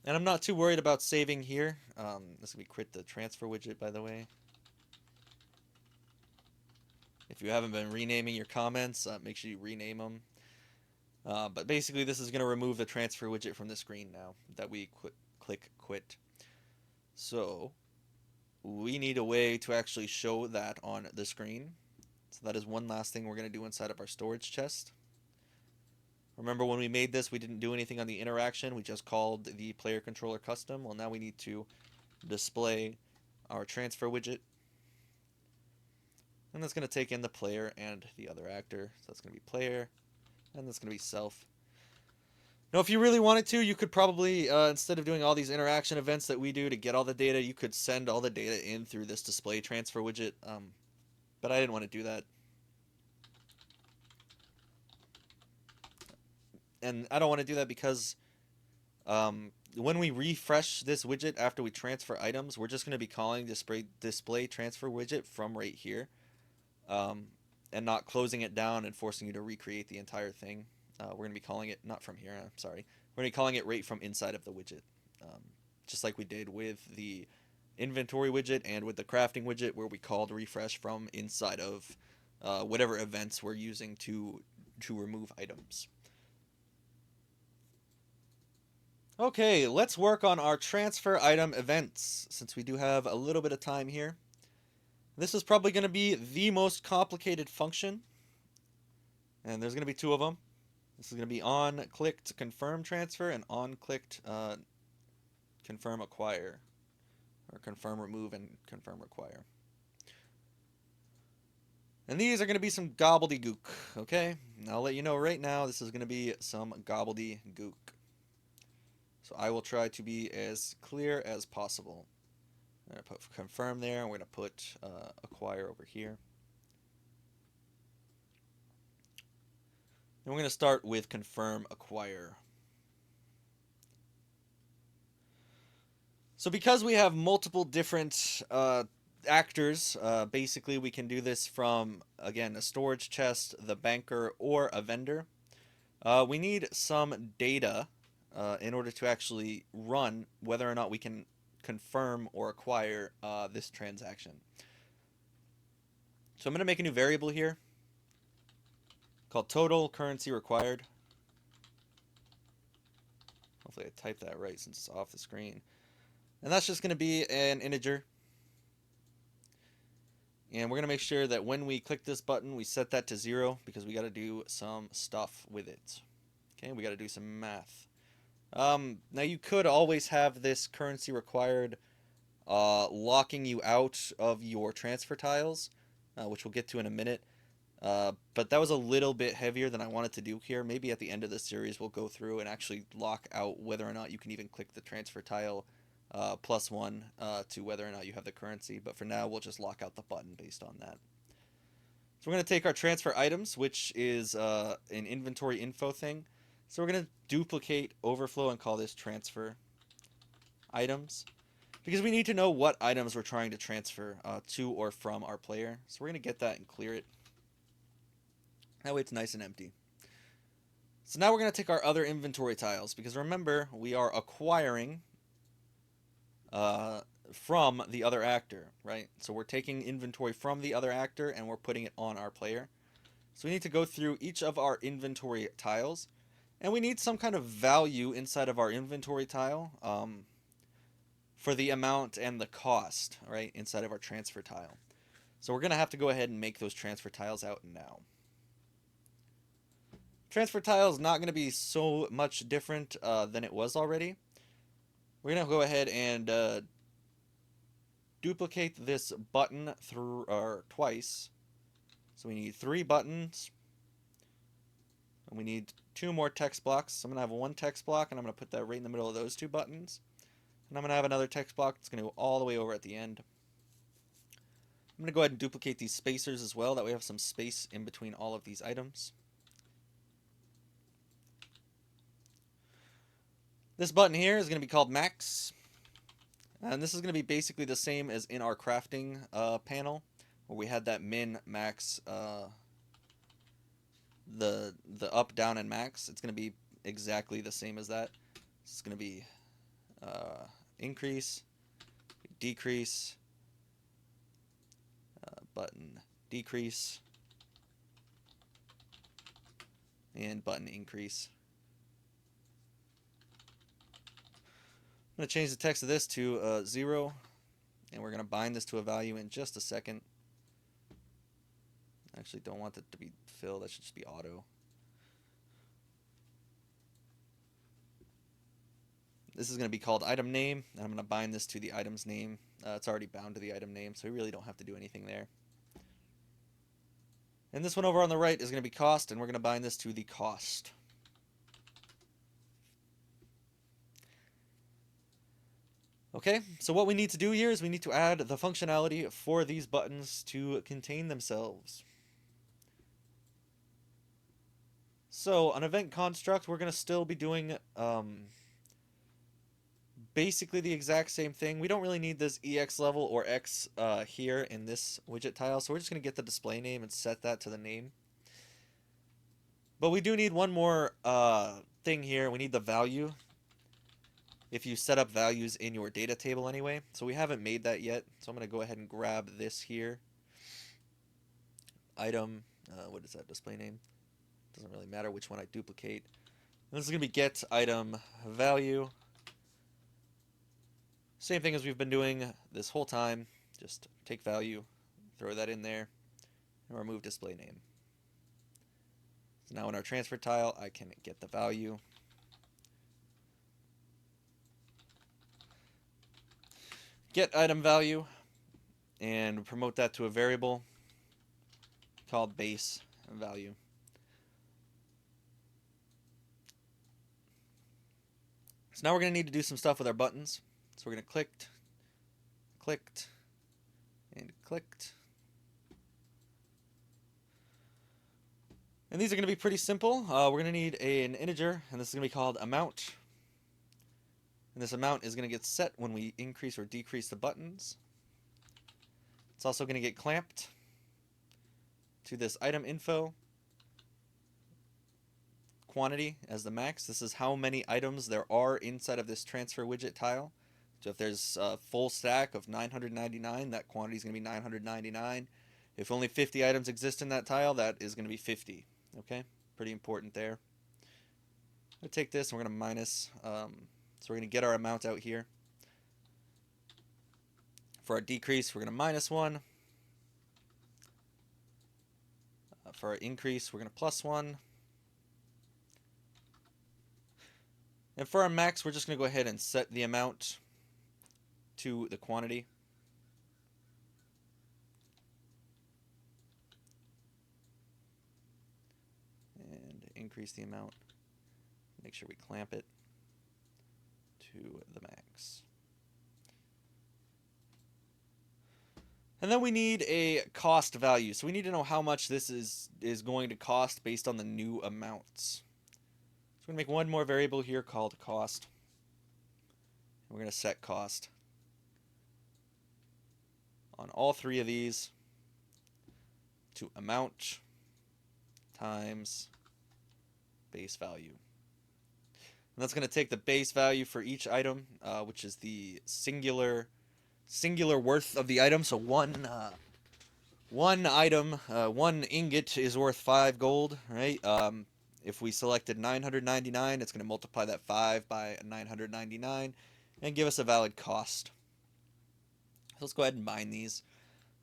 And I'm not too worried about saving here. This will be quit the transfer widget, by the way. If you haven't been renaming your comments, make sure you rename them. But basically, this is going to remove the transfer widget from the screen now that we click quit. So we need a way to actually show that on the screen. So that is one last thing we're going to do inside of our storage chest. Remember when we made this, we didn't do anything on the interaction. We just called the player controller custom. Well, now we need to display our transfer widget. And that's going to take in the player and the other actor. So that's going to be player, and that's going to be self. Now, if you really wanted to, you could probably, instead of doing all these interaction events that we do to get all the data, you could send all the data in through this display transfer widget. But I didn't want to do that. And I don't want to do that because when we refresh this widget after we transfer items, we're just going to be calling display transfer widget from right here, and not closing it down and forcing you to recreate the entire thing. We're going to be calling it, not from here, I'm sorry. We're going to be calling it right from inside of the widget, just like we did with the inventory widget and with the crafting widget, where we called refresh from inside of whatever events we're using to remove items. Okay, let's work on our transfer item events, since we do have a little bit of time here. This is probably going to be the most complicated function, And there's going to be two of them. This is going to be on-clicked confirm transfer and on-clicked confirm acquire. Or confirm remove and confirm require. And these are going to be some gobbledygook, okay? And I'll let you know right now this is going to be some gobbledygook. So I will try to be as clear as possible. I'm going to put confirm there, and we're going to put acquire over here. And we're going to start with confirm acquire. So because we have multiple different actors, basically we can do this from, again, a storage chest, the banker, or a vendor. We need some data in order to actually run whether or not we can confirm or acquire this transaction. So I'm going to make a new variable here called total currency required. Hopefully I typed that right since it's off the screen. And that's just going to be an integer. And we're going to make sure that when we click this button, we set that to 0 because we got to do some stuff with it. Okay, we got to do some math. Now you could always have this currency required locking you out of your transfer tiles, which we'll get to in a minute. But that was a little bit heavier than I wanted to do here. Maybe at the end of this series we'll go through and actually lock out whether or not you can even click the transfer tile +1 to whether or not you have the currency. But for now we'll just lock out the button based on that. So we're going to take our transfer items, which is an inventory info thing. So we're going to duplicate overflow and call this transfer items, because we need to know what items we're trying to transfer to or from our player. So we're going to get that and clear it. That way it's nice and empty. So now we're going to take our other inventory tiles, because remember, we are acquiring from the other actor, right? So we're taking inventory from the other actor and we're putting it on our player. So we need to go through each of our inventory tiles, and we need some kind of value inside of our inventory tile for the amount and the cost, right, inside of our transfer tile. So we're going to have to go ahead and make those transfer tiles out now. Transfer tile is not going to be so much different than it was already. We're going to go ahead and duplicate this button twice. So we need 3 buttons. And we need 2 more text blocks. So I'm going to have 1 text block, and I'm going to put that right in the middle of those 2 buttons. And I'm going to have another text block that's going to go all the way over at the end. I'm going to go ahead and duplicate these spacers as well. That way we have some space in between all of these items. This button here is going to be called max. And this is going to be basically the same as in our crafting panel, where we had that min, max, the up, down, and max. It's going to be exactly the same as that. It's going to be increase, decrease, button decrease, and button increase. I'm going to change the text of this to 0, and we're going to bind this to a value in just a second. I actually don't want it to be filled, that should just be auto. This is going to be called item name, and I'm going to bind this to the item's name. It's already bound to the item name, so we really don't have to do anything there. And this one over on the right is going to be cost, and we're going to bind this to the cost. Okay, so what we need to do here is we need to add the functionality for these buttons to contain themselves. So, an event construct, we're going to still be doing basically the exact same thing. We don't really need this EX level or X here in this widget tile, so we're just going to get the display name and set that to the name. But we do need one more thing here. We need the value, if you set up values in your data table anyway. So we haven't made that yet, so I'm going to go ahead and grab this here. Item, what is that display name? Doesn't really matter which one I duplicate. And this is going to be get item value. Same thing as we've been doing this whole time. Just take value, throw that in there, and remove display name. So now in our transfer tile, I can get the value. Get item value and promote that to a variable called base value. So now we're going to need to do some stuff with our buttons. So we're going to clicked, and clicked. And these are going to be pretty simple. We're going to need an integer, and this is going to be called amount. And this amount is going to get set when we increase or decrease the buttons. It's also going to get clamped to this item info quantity as the max. This is how many items there are inside of this transfer widget tile. So if there's a full stack of 999, that quantity is going to be 999. If only 50 items exist in that tile, that is going to be 50. Okay, pretty important there. I'm going to take this and we're going to minus, so we're going to get our amount out here. For our decrease, we're going to minus 1. For our increase, we're going to plus 1. And for our max, we're just going to go ahead and set the amount to the quantity. And increase the amount. Make sure we clamp it to the max. And then we need a cost value. So we need to know how much this is going to cost based on the new amounts. So we're going to make one more variable here called cost. We're going to set cost on all three of these to amount times base value. And that's going to take the base value for each item, which is the singular worth of the item. So one item, one ingot is worth 5 gold, right? If we selected 999, it's going to multiply that 5 by 999 and give us a valid cost. So let's go ahead and bind these.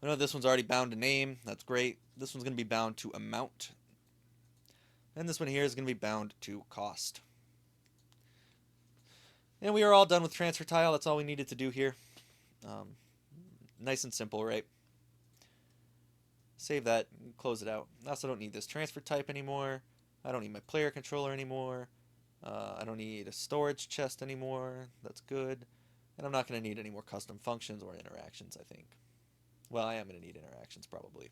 I know this one's already bound to name. That's great. This one's going to be bound to amount. And this one here is going to be bound to cost. And we are all done with transfer tile. That's all we needed to do here. Nice and simple, right? Save that and close it out. I also don't need this transfer type anymore. I don't need my player controller anymore. I don't need a storage chest anymore. That's good. And I'm not going to need any more custom functions or interactions, I think. Well, I am going to need interactions, probably.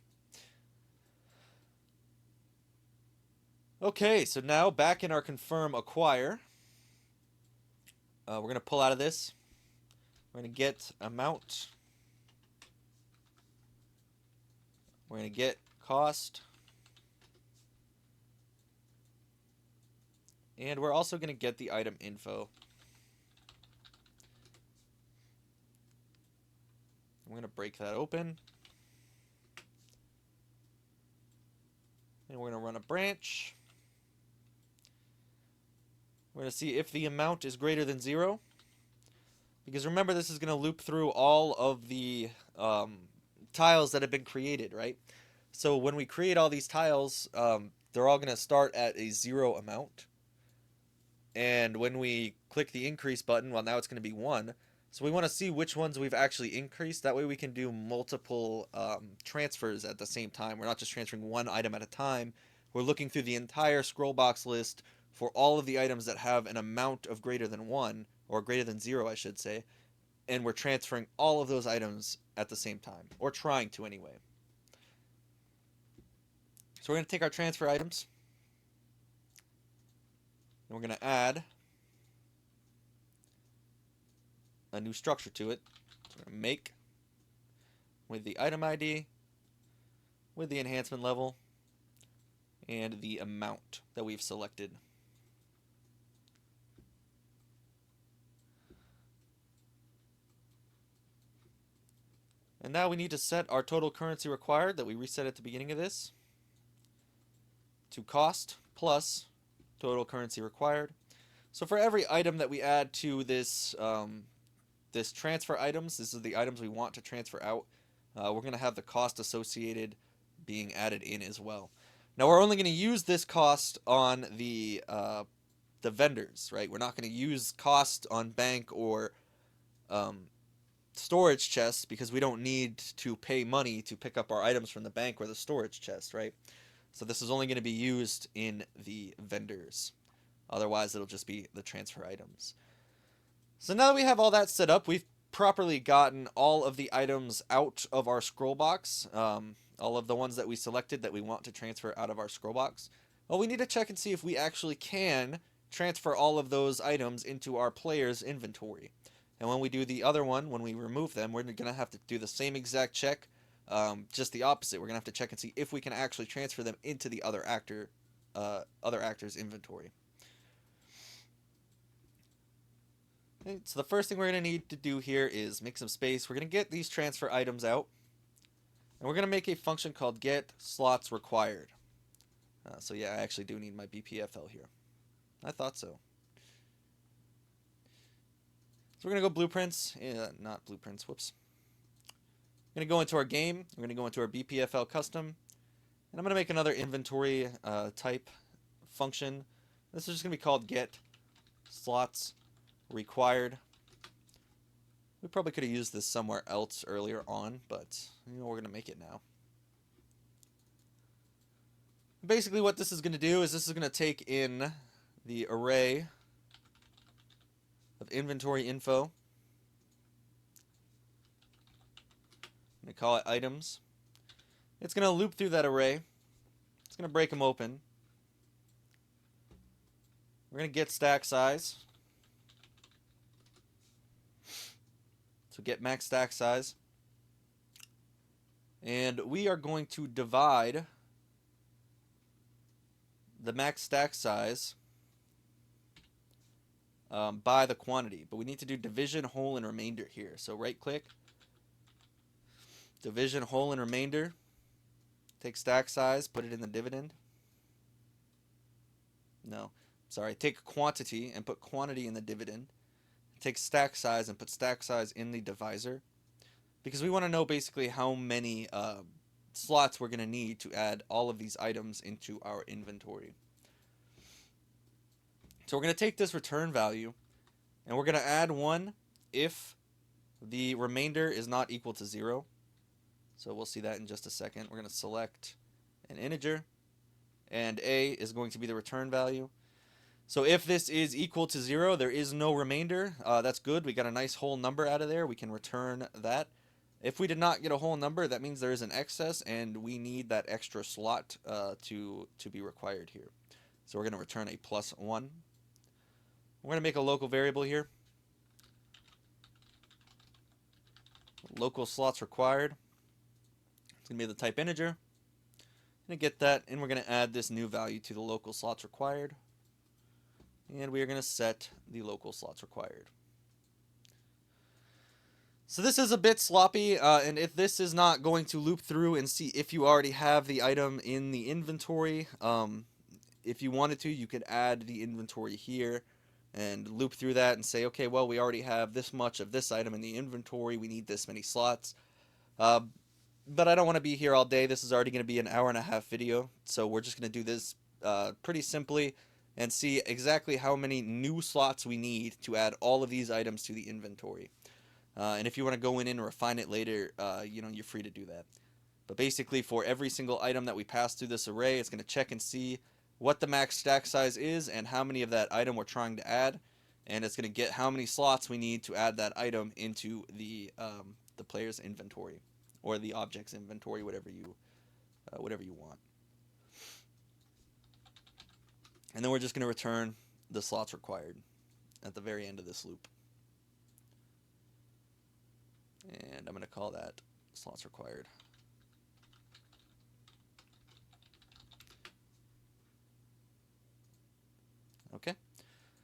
Okay, so now back in our confirm acquire, we're going to pull out of this. We're going to get amount. We're going to get cost. And we're also going to get the item info. We're going to break that open. And we're going to run a branch. We're going to see if the amount is greater than 0. Because remember, this is going to loop through all of the tiles that have been created, right? So when we create all these tiles, they're all going to start at a 0 amount. And when we click the increase button, well, now it's going to be 1. So we want to see which ones we've actually increased. That way we can do multiple transfers at the same time. We're not just transferring one item at a time. We're looking through the entire scroll box list for all of the items that have an amount of greater than 1, or greater than 0, I should say. And we're transferring all of those items at the same time, or trying to anyway. So we're going to take our transfer items, and we're going to add a new structure to it. So we're going to make with the item ID, with the enhancement level, and the amount that we've selected. And now we need to set our total currency required that we reset at the beginning of this to cost plus total currency required. So for every item that we add to this this transfer items, this is the items we want to transfer out, we're going to have the cost associated being added in as well. Now we're only going to use this cost on the vendors, right? We're not going to use cost on bank or um, storage chests because we don't need to pay money to pick up our items from the bank or the storage chest, right? So this is only going to be used in the vendors. Otherwise, it'll just be the transfer items. So now that we have all that set up, we've properly gotten all of the items out of our scroll box. All of the ones that we selected that we want to transfer out of our scroll box. Well, we need to check and see if we actually can transfer all of those items into our player's inventory. And when we do the other one, when we remove them, we're going to have to do the same exact check, just the opposite. We're going to have to check and see if we can actually transfer them into the other actor's inventory. Okay, so the first thing we're going to need to do here is make some space. We're going to get these transfer items out, and we're going to make a function called get slots required. So yeah, I actually do need my BPFL here. I thought so. So we're going to go blueprints, not blueprints, whoops. We're going to go into our game, we're going to go into our BPFL custom, and I'm going to make another inventory type function. This is just going to be called get slots required. We probably could have used this somewhere else earlier on, but we're going to make it now. Basically what this is going to do is this is going to take in the array of inventory info. I'm going to call it items. It's going to loop through that array. It's going to break them open. We're going to get stack size. So get max stack size. And we are going to divide the max stack size by the quantity. But we need to do division, whole, and remainder here. So right click, division, whole, and remainder. Take stack size, put it in the dividend. No, sorry, take quantity and put quantity in the dividend. Take stack size and put stack size in the divisor. Because we want to know basically how many slots we're going to need to add all of these items into our inventory. So we're going to take this return value and we're going to add 1 if the remainder is not equal to 0. So we'll see that in just a second. We're going to select an integer, and A is going to be the return value. So if this is equal to 0, there is no remainder. That's good. We got a nice whole number out of there. We can return that. If we did not get a whole number, that means there is an excess, and we need that extra slot to be required here. So we're going to return a +1. We're going to make a local variable here. Local slots required. It's going to be the type integer. Going to get that, and we're going to add this new value to the local slots required. And we are going to set the local slots required. So this is a bit sloppy, and if this is not going to loop through and see if you already have the item in the inventory, if you wanted to, you could add the inventory here and loop through that and say, okay, well, we already have this much of this item in the inventory. We need this many slots. But I don't want to be here all day. This is already going to be an hour-and-a-half video, so we're just going to do this pretty simply and see exactly how many new slots we need to add all of these items to the inventory. And if you want to go in and refine it later, you're free to do that. But basically, for every single item that we pass through this array, it's going to check and see what the max stack size is and how many of that item we're trying to add. And it's going to get how many slots we need to add that item into the player's inventory or the object's inventory, whatever you want. And then we're just going to return the slots required at the very end of this loop. And I'm going to call that slots required. Okay.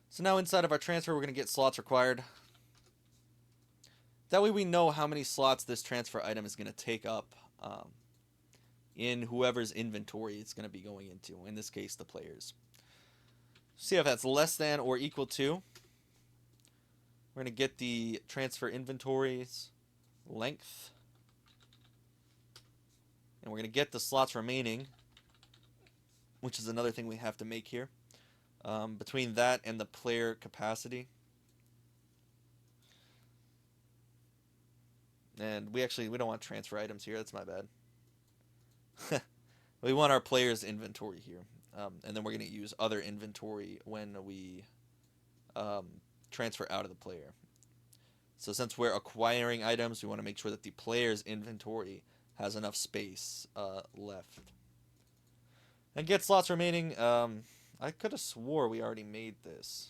So now inside of our transfer, we're going to get slots required. That way we know how many slots this transfer item is going to take up in whoever's inventory it's going to be going into. In this case, the player's. See if that's less than or equal to. We're going to get the transfer inventories length. And we're going to get the slots remaining. which is another thing we have to make here. Between that and the player capacity. And we don't want transfer items here. That's my bad. We want our player's inventory here. And then we're going to use other inventory when we transfer out of the player. So since we're acquiring items, we want to make sure that the player's inventory has enough space left. And get slots remaining. I could have swore we already made this.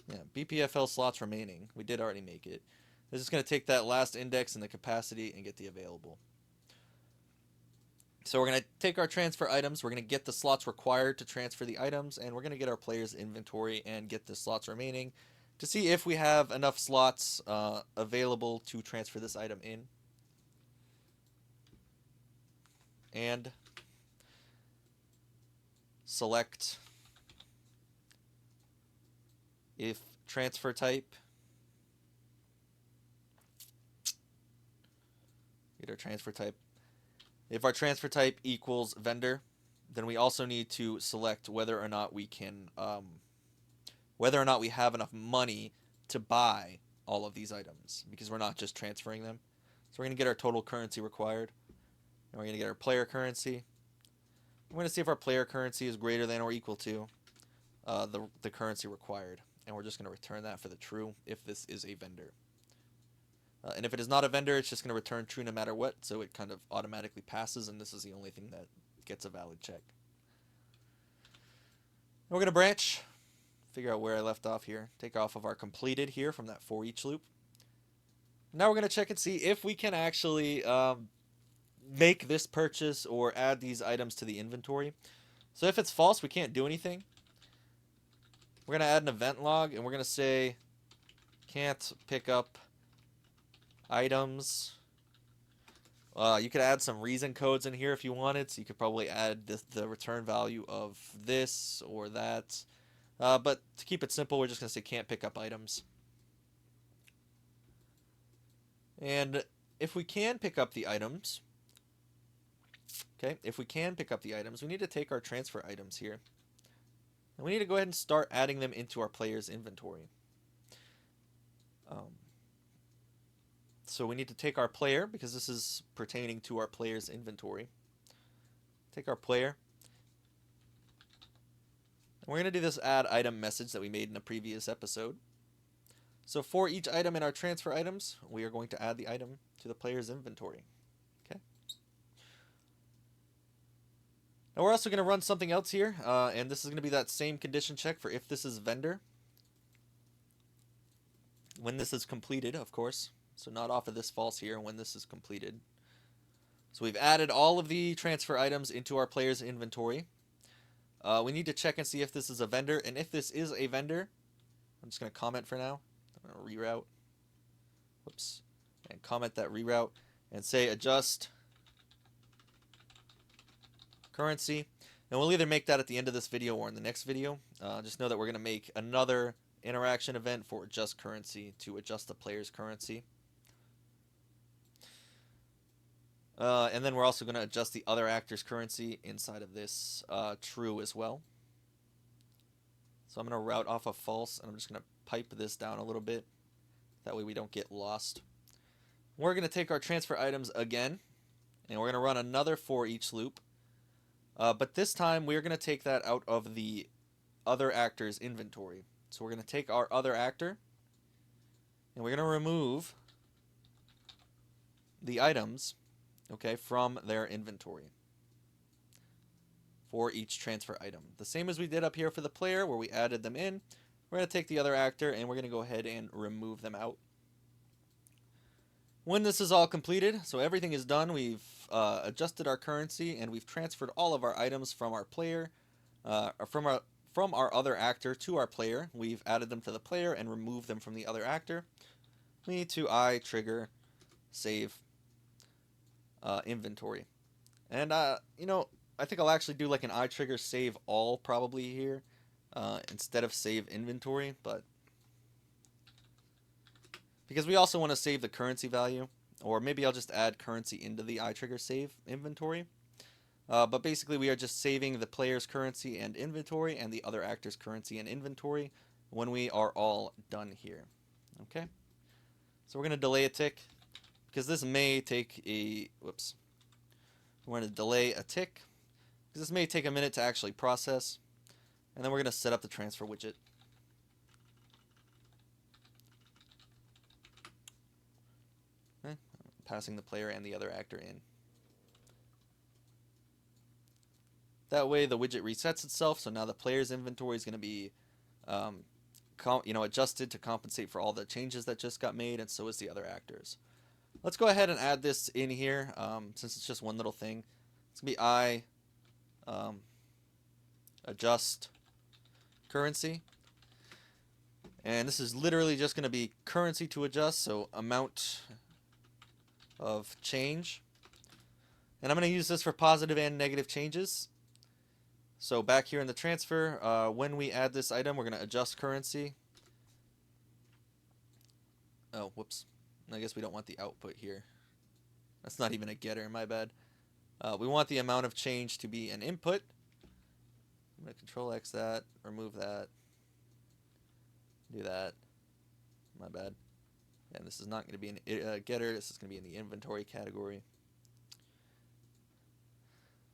Yeah, BPFL slots remaining. We did already make it. This is going to take that last index and the capacity and get the available. So we're going to take our transfer items. We're going to get the slots required to transfer the items. And we're going to get our player's inventory and get the slots remaining to see if we have enough slots available to transfer this item in. And select if transfer type. Get our transfer type. If our transfer type equals vendor, then we also need to select whether or not we can, whether or not we have enough money to buy all of these items, because we're not just transferring them. So we're going to get our total currency required, and we're going to get our player currency. We're going to see if our player currency is greater than or equal to the currency required, and we're just going to return that for the true if this is a vendor. And if it is not a vendor, it's just going to return true no matter what, so it kind of automatically passes, and this is the only thing that gets a valid check. And we're going to branch, figure out where I left off here, take off of our completed here from that for each loop. Now we're going to check and see if we can actually make this purchase or add these items to the inventory. So if it's false, we can't do anything. We're going to add an event log, and we're going to say can't pick up items. You could add some reason codes in here if you wanted, so you could probably add the return value of this or that. But to keep it simple, we're just going to say can't pick up items. And if we can pick up the items, okay, if we can pick up the items, we need to take our transfer items here. And we need to go ahead and start adding them into our player's inventory. So we need to take our player, because this is pertaining to our player's inventory. Take our player. And we're going to do this add item message that we made in a previous episode. So for each item in our transfer items, we are going to add the item to the player's inventory. Okay. Now we're also going to run something else here, and this is going to be that same condition check for if this is vendor. When this is completed, of course. So not off of this false here when this is completed. So we've added all of the transfer items into our player's inventory. We need to check and see if this is a vendor. And if this is a vendor, I'm just going to comment for now. I'm going to reroute. Whoops. And comment that reroute. And say adjust currency. And we'll either make that at the end of this video or in the next video. Just know that we're going to make another interaction event for adjust currency to adjust the player's currency. And then we're also going to adjust the other actor's currency inside of this true as well. So I'm going to route off of false, and I'm just going to pipe this down a little bit. That way we don't get lost. We're going to take our transfer items again, and we're going to run another for each loop. But this time we're going to take that out of the other actor's inventory. So we're going to take our other actor, and we're going to remove the items, okay, from their inventory for each transfer item. The same as we did up here for the player where we added them in. We're going to take the other actor and we're going to go ahead and remove them out. When this is all completed, so everything is done, we've adjusted our currency and we've transferred all of our items from our player, from our other actor to our player. We've added them to the player and removed them from the other actor. We need to trigger save inventory. And you know, I think I'll actually do like an trigger save all probably here instead of save inventory, but because we also want to save the currency value, or maybe I'll just add currency into the iTrigger save inventory. But basically we are just saving the player's currency and inventory and the other actor's currency and inventory when we are all done here. Okay? So we're going to delay a tick because this may take a... Whoops. We're going to delay a tick because this may take a minute to actually process. And then we're going to set up the transfer widget. Okay? Passing the player and the other actor in. That way the widget resets itself, so now the player's inventory is going to be adjusted to compensate for all the changes that just got made, and so is the other actors. Let's go ahead and add this in here, since it's just one little thing. It's going to be adjust currency. And this is literally just going to be currency to adjust, so amount of change. And I'm going to use this for positive and negative changes. So back here in the transfer, when we add this item, we're going to adjust currency. Oh, whoops. I guess we don't want the output here. That's not even a getter, my bad. We want the amount of change to be an input. I'm going to Control X that, remove that, do that. My bad. And this is not going to be a getter, this is going to be in the inventory category.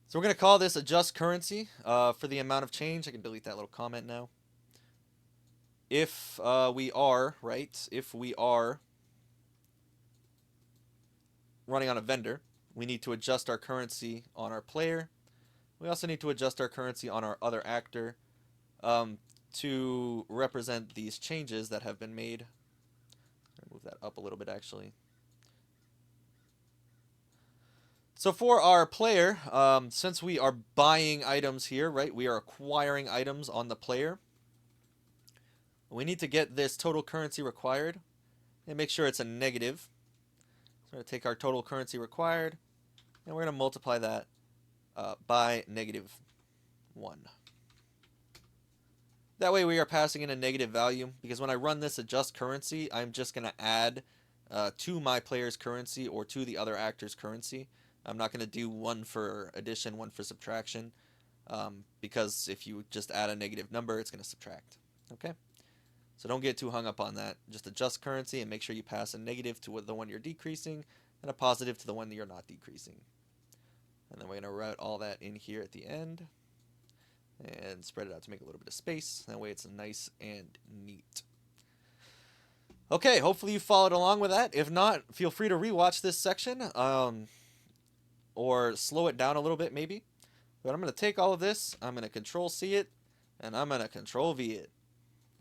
So we're going to call this adjust currency for the amount of change. I can delete that little comment now. If we are running on a vendor, we need to adjust our currency on our player. We also need to adjust our currency on our other actor to represent these changes that have been made. Move that up a little bit, actually. So for our player, since we are buying items here, right, we are acquiring items on the player, we need to get this total currency required and make sure it's a negative. So we're going to take our total currency required, and we're going to multiply that by -1. That way we are passing in a negative value, because when I run this adjust currency, I'm just going to add to my player's currency or to the other actor's currency. I'm not going to do one for addition, one for subtraction, because if you just add a negative number, it's going to subtract. Okay? So don't get too hung up on that. Just adjust currency and make sure you pass a negative to the one you're decreasing and a positive to the one that you're not decreasing. And then we're going to route all that in here at the end and spread it out to make a little bit of space. That way it's nice and neat. Okay, hopefully you followed along with that. If not, feel free to rewatch this section or slow it down a little bit maybe. But I'm going to take all of this, I'm going to Control-C it, and I'm going to Control-V it.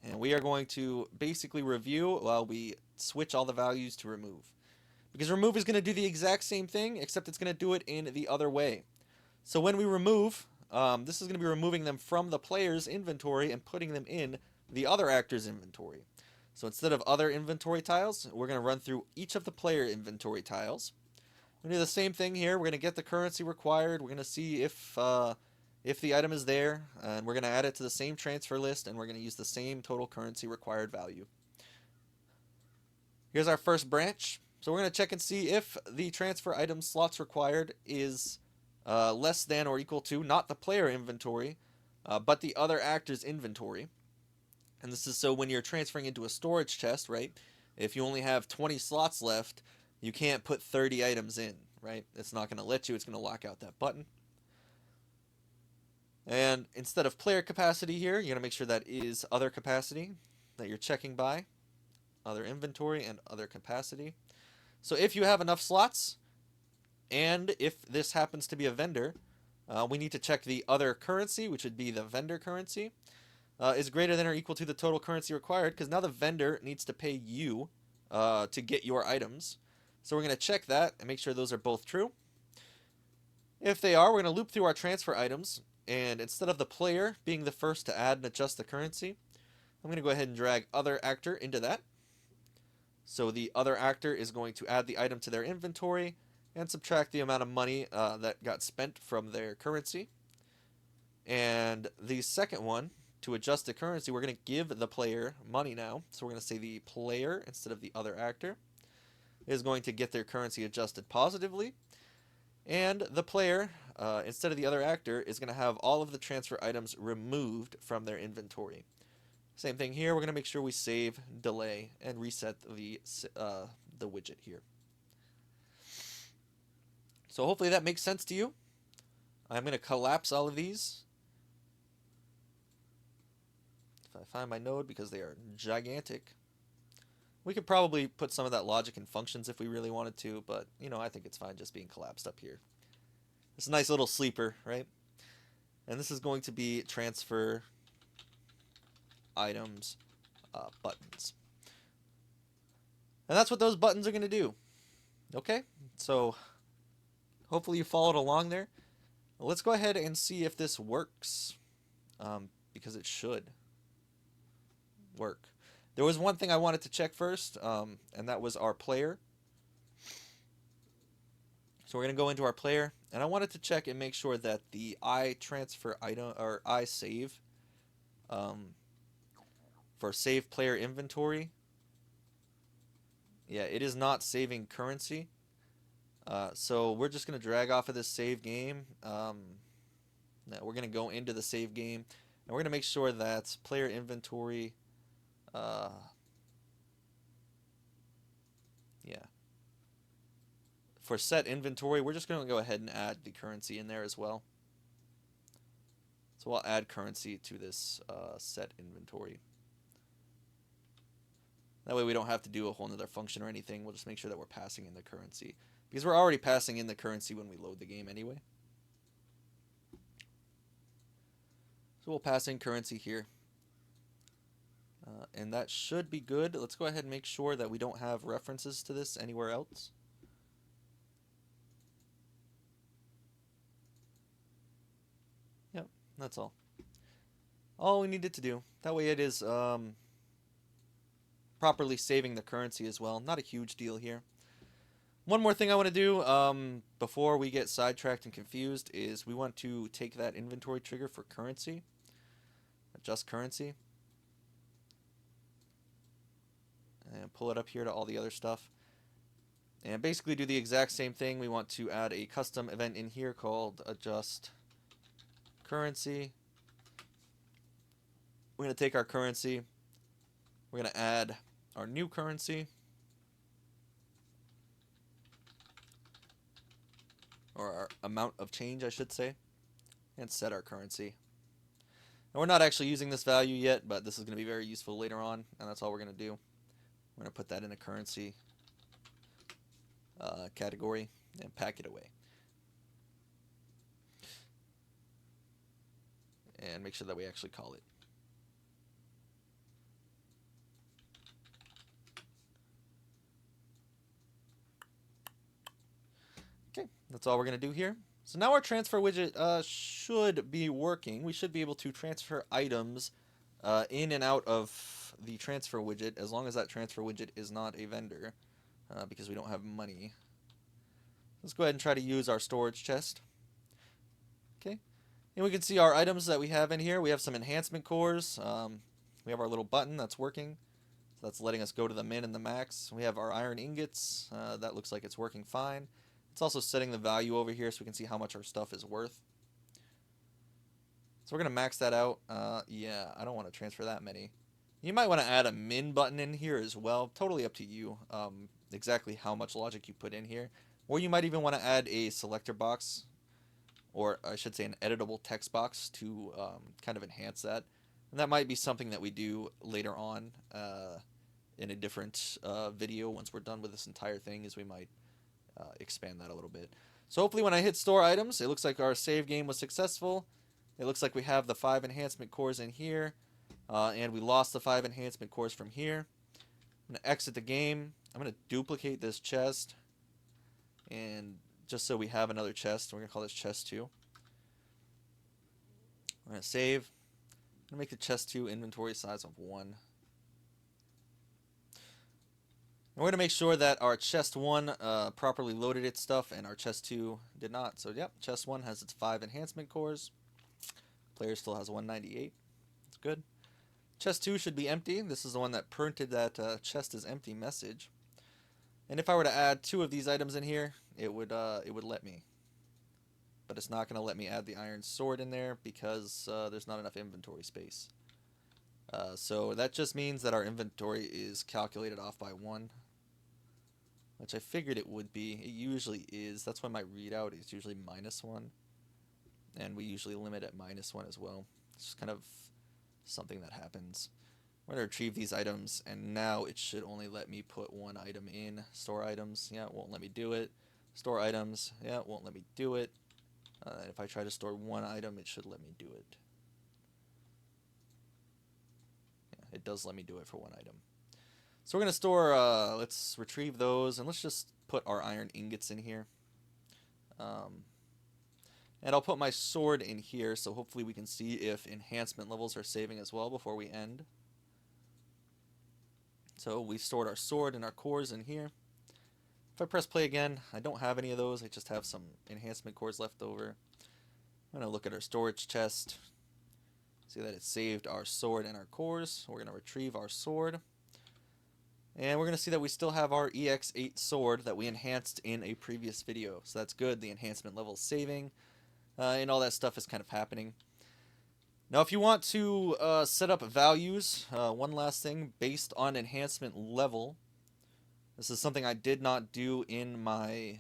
And we are going to basically review while we switch all the values to remove. Because remove is going to do the exact same thing, except it's going to do it in the other way. So when we remove, this is going to be removing them from the player's inventory and putting them in the other actor's inventory. So instead of other inventory tiles, we're going to run through each of the player inventory tiles. We're going to do the same thing here. We're going to get the currency required. We're going to see if the item is there, and we're going to add it to the same transfer list, and we're going to use the same total currency required value. Here's our first branch. So we're going to check and see if the transfer item slots required is less than or equal to, not the player inventory, but the other actor's inventory. And this is so when you're transferring into a storage chest, right? If you only have 20 slots left, you can't put 30 items in, right? It's not going to let you. It's going to lock out that button. And instead of player capacity here, you're going to make sure that is other capacity that you're checking by. Other inventory and other capacity. So if you have enough slots, and if this happens to be a vendor, we need to check the other currency, which would be the vendor currency, is greater than or equal to the total currency required, because now the vendor needs to pay you to get your items. So we're going to check that and make sure those are both true. If they are, we're going to loop through our transfer items, and instead of the player being the first to add and adjust the currency, I'm going to go ahead and drag other actor into that. So the other actor is going to add the item to their inventory and subtract the amount of money that got spent from their currency. And the second one, to adjust the currency, we're going to give the player money now. So we're going to say the player instead of the other actor is going to get their currency adjusted positively. And the player, instead of the other actor, is going to have all of the transfer items removed from their inventory. Same thing here. We're going to make sure we save, delay, and reset the widget here. So hopefully that makes sense to you. I'm going to collapse all of these. If I find my node, because they are gigantic. We could probably put some of that logic in functions if we really wanted to, but, you know, I think it's fine just being collapsed up here. It's a nice little sleeper, right? And this is going to be transfer items buttons. And that's what those buttons are going to do. Okay, so hopefully you followed along there. Let's go ahead and see if this works, because it should work. There was one thing I wanted to check first, and that was our player. So we're going to go into our player, and I wanted to check and make sure that the I transfer item or I save for save player inventory. Yeah, it is not saving currency. So we're just going to drag off of this save game. We're going to go into the save game, and we're going to make sure that player inventory. Yeah. For set inventory, we're just going to go ahead and add the currency in there as well. So I'll add currency to this set inventory. That way we don't have to do a whole nother function or anything. We'll just make sure that we're passing in the currency. Because we're already passing in the currency when we load the game anyway. So we'll pass in currency here. And that should be good. Let's go ahead and make sure that we don't have references to this anywhere else. Yep, that's all. All we needed to do. That way it is properly saving the currency as well. Not a huge deal here. One more thing I want to do before we get sidetracked and confused is we want to take that inventory trigger for currency. Adjust currency. And pull it up here to all the other stuff. And basically do the exact same thing. We want to add a custom event in here called adjust currency. We're going to take our currency. We're going to add our new currency. Or our amount of change, I should say. And set our currency. And we're not actually using this value yet, but this is going to be very useful later on. And that's all we're going to do. We're going to put that in a currency category and pack it away. And make sure that we actually call it. Okay, that's all we're going to do here. So now our transfer widget should be working. We should be able to transfer items in and out of the transfer widget as long as that transfer widget is not a vendor because we don't have money. Let's go ahead and try to use our storage chest. Okay, and we can see our items that we have in here. We have some enhancement cores. We have our little button that's working. So that's letting us go to the min and the max. We have our iron ingots. That looks like it's working fine. It's also setting the value over here so we can see how much our stuff is worth. So we're going to max that out. Yeah, I don't want to transfer that many. You might want to add a min button in here as well. Totally up to you exactly how much logic you put in here. Or you might even want to add a selector box, or I should say an editable text box to kind of enhance that. And that might be something that we do later on in a different video once we're done with this entire thing, is we might expand that a little bit. So hopefully when I hit store items, it looks like our save game was successful. It looks like we have the 5 enhancement cores in here, and we lost the 5 enhancement cores from here. I'm going to exit the game. I'm going to duplicate this chest, and just so we have another chest, we're going to call this chest 2. We're going to save. I'm going to make the chest 2 inventory size of 1. And we're going to make sure that our chest 1 properly loaded its stuff and our chest 2 did not. So yep, chest 1 has its 5 enhancement cores. Player still has 198. That's good. Chest 2 should be empty. This is the one that printed that chest is empty message. And if I were to add 2 of these items in here, it would let me. But it's not going to let me add the iron sword in there because there's not enough inventory space. So that just means that our inventory is calculated off by 1, which I figured it would be. It usually is. That's why my readout is usually -1, and we usually limit at -1 as well. It's just kind of something that happens. I'm going to retrieve these items, and now it should only let me put 1 item in. Store items, yeah, it won't let me do it. Store items, yeah, it won't let me do it. If I try to store 1 item, it should let me do it. Yeah, it does let me do it for 1 item. So we're going to store, let's retrieve those, and let's just put our iron ingots in here. And I'll put my sword in here, so hopefully we can see if enhancement levels are saving as well before we end. So we stored our sword and our cores in here. If I press play again, I don't have any of those. I just have some enhancement cores left over. I'm going to look at our storage chest. See that it saved our sword and our cores. We're going to retrieve our sword. And we're going to see that we still have our EX8 sword that we enhanced in a previous video. So that's good. The enhancement level is saving. And all that stuff is kind of happening. Now, if you want to set up values, one last thing, based on enhancement level. This is something I did not do in my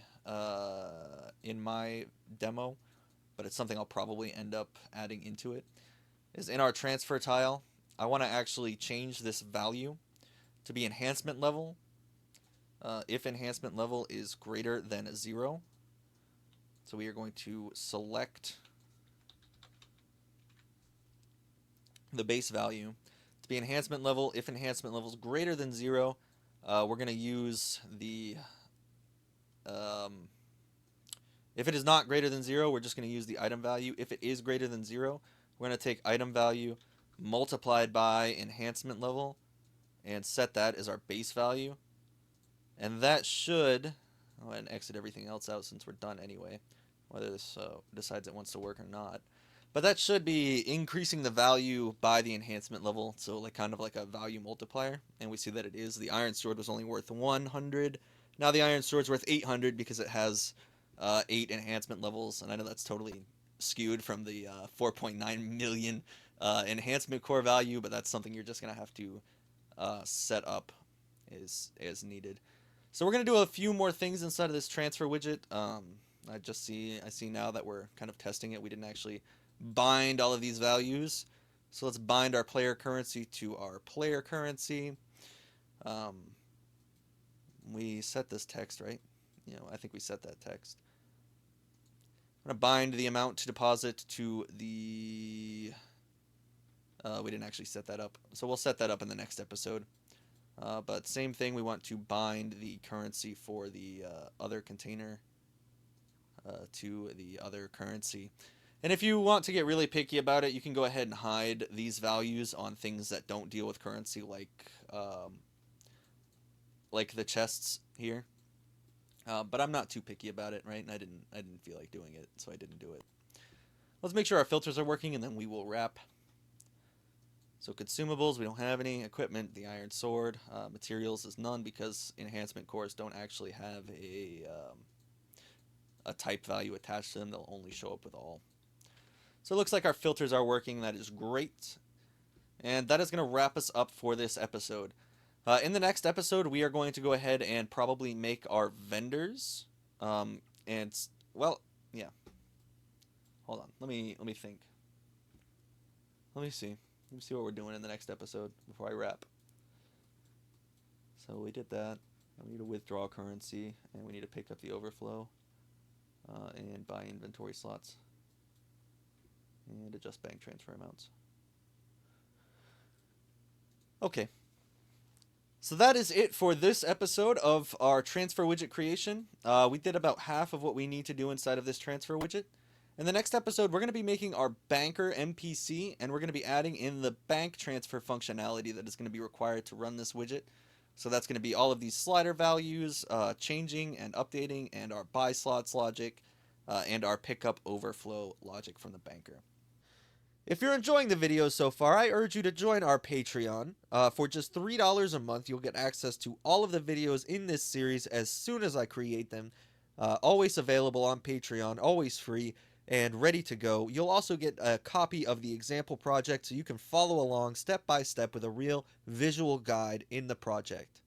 demo, but it's something I'll probably end up adding into it. Is in our transfer tile, I want to actually change this value to be enhancement level. If enhancement level is greater than 0, so we are going to select the base value to be enhancement level. If enhancement level is greater than 0, we're going to use the if it is not greater than 0, we're just going to use the item value. If it is greater than 0, we're going to take item value multiplied by enhancement level and set that as our base value. And that should, I'll go ahead and exit everything else out since we're done anyway, whether this decides it wants to work or not. But that should be increasing the value by the enhancement level, so like kind of like a value multiplier. And we see that it is. The iron sword was only worth 100. Now the iron sword's worth 800 because it has 8 enhancement levels. And I know that's totally skewed from the 4.9 million enhancement core value, but that's something you're just going to have to set up as needed. So we're going to do a few more things inside of this transfer widget. I see now that we're kind of testing it. We didn't actually bind all of these values. So let's bind our player currency to our player currency. We set this text, right? I think we set that text. I'm going to bind the amount to deposit to the... we didn't actually set that up. So we'll set that up in the next episode. But same thing, we want to bind the currency for the other container to the other currency. And if you want to get really picky about it, you can go ahead and hide these values on things that don't deal with currency, like the chests here. But I'm not too picky about it, right? And I didn't feel like doing it, so I didn't do it. Let's make sure our filters are working, and then we will wrap. So consumables, we don't have any. Equipment, the iron sword. Materials is none because enhancement cores don't actually have a type value attached to them. They'll only show up with all. So it looks like our filters are working. That is great. And that is going to wrap us up for this episode. In the next episode, we are going to go ahead and probably make our vendors. Well, yeah. Hold on. Let me think. Let me see. Let me see what we're doing in the next episode before I wrap. So we did that. We need to withdraw currency, and we need to pick up the overflow, and buy inventory slots, and adjust bank transfer amounts. Okay. So that is it for this episode of our transfer widget creation. We did about half of what we need to do inside of this transfer widget. In the next episode, we're going to be making our banker NPC, and we're going to be adding in the bank transfer functionality that is going to be required to run this widget. So that's going to be all of these slider values, changing and updating, and our buy slots logic, and our pickup overflow logic from the banker. If you're enjoying the videos so far, I urge you to join our Patreon. For just $3 a month, you'll get access to all of the videos in this series as soon as I create them. Always available on Patreon, always free, and ready to go. You'll also get a copy of the example project so you can follow along step by step with a real visual guide in the project.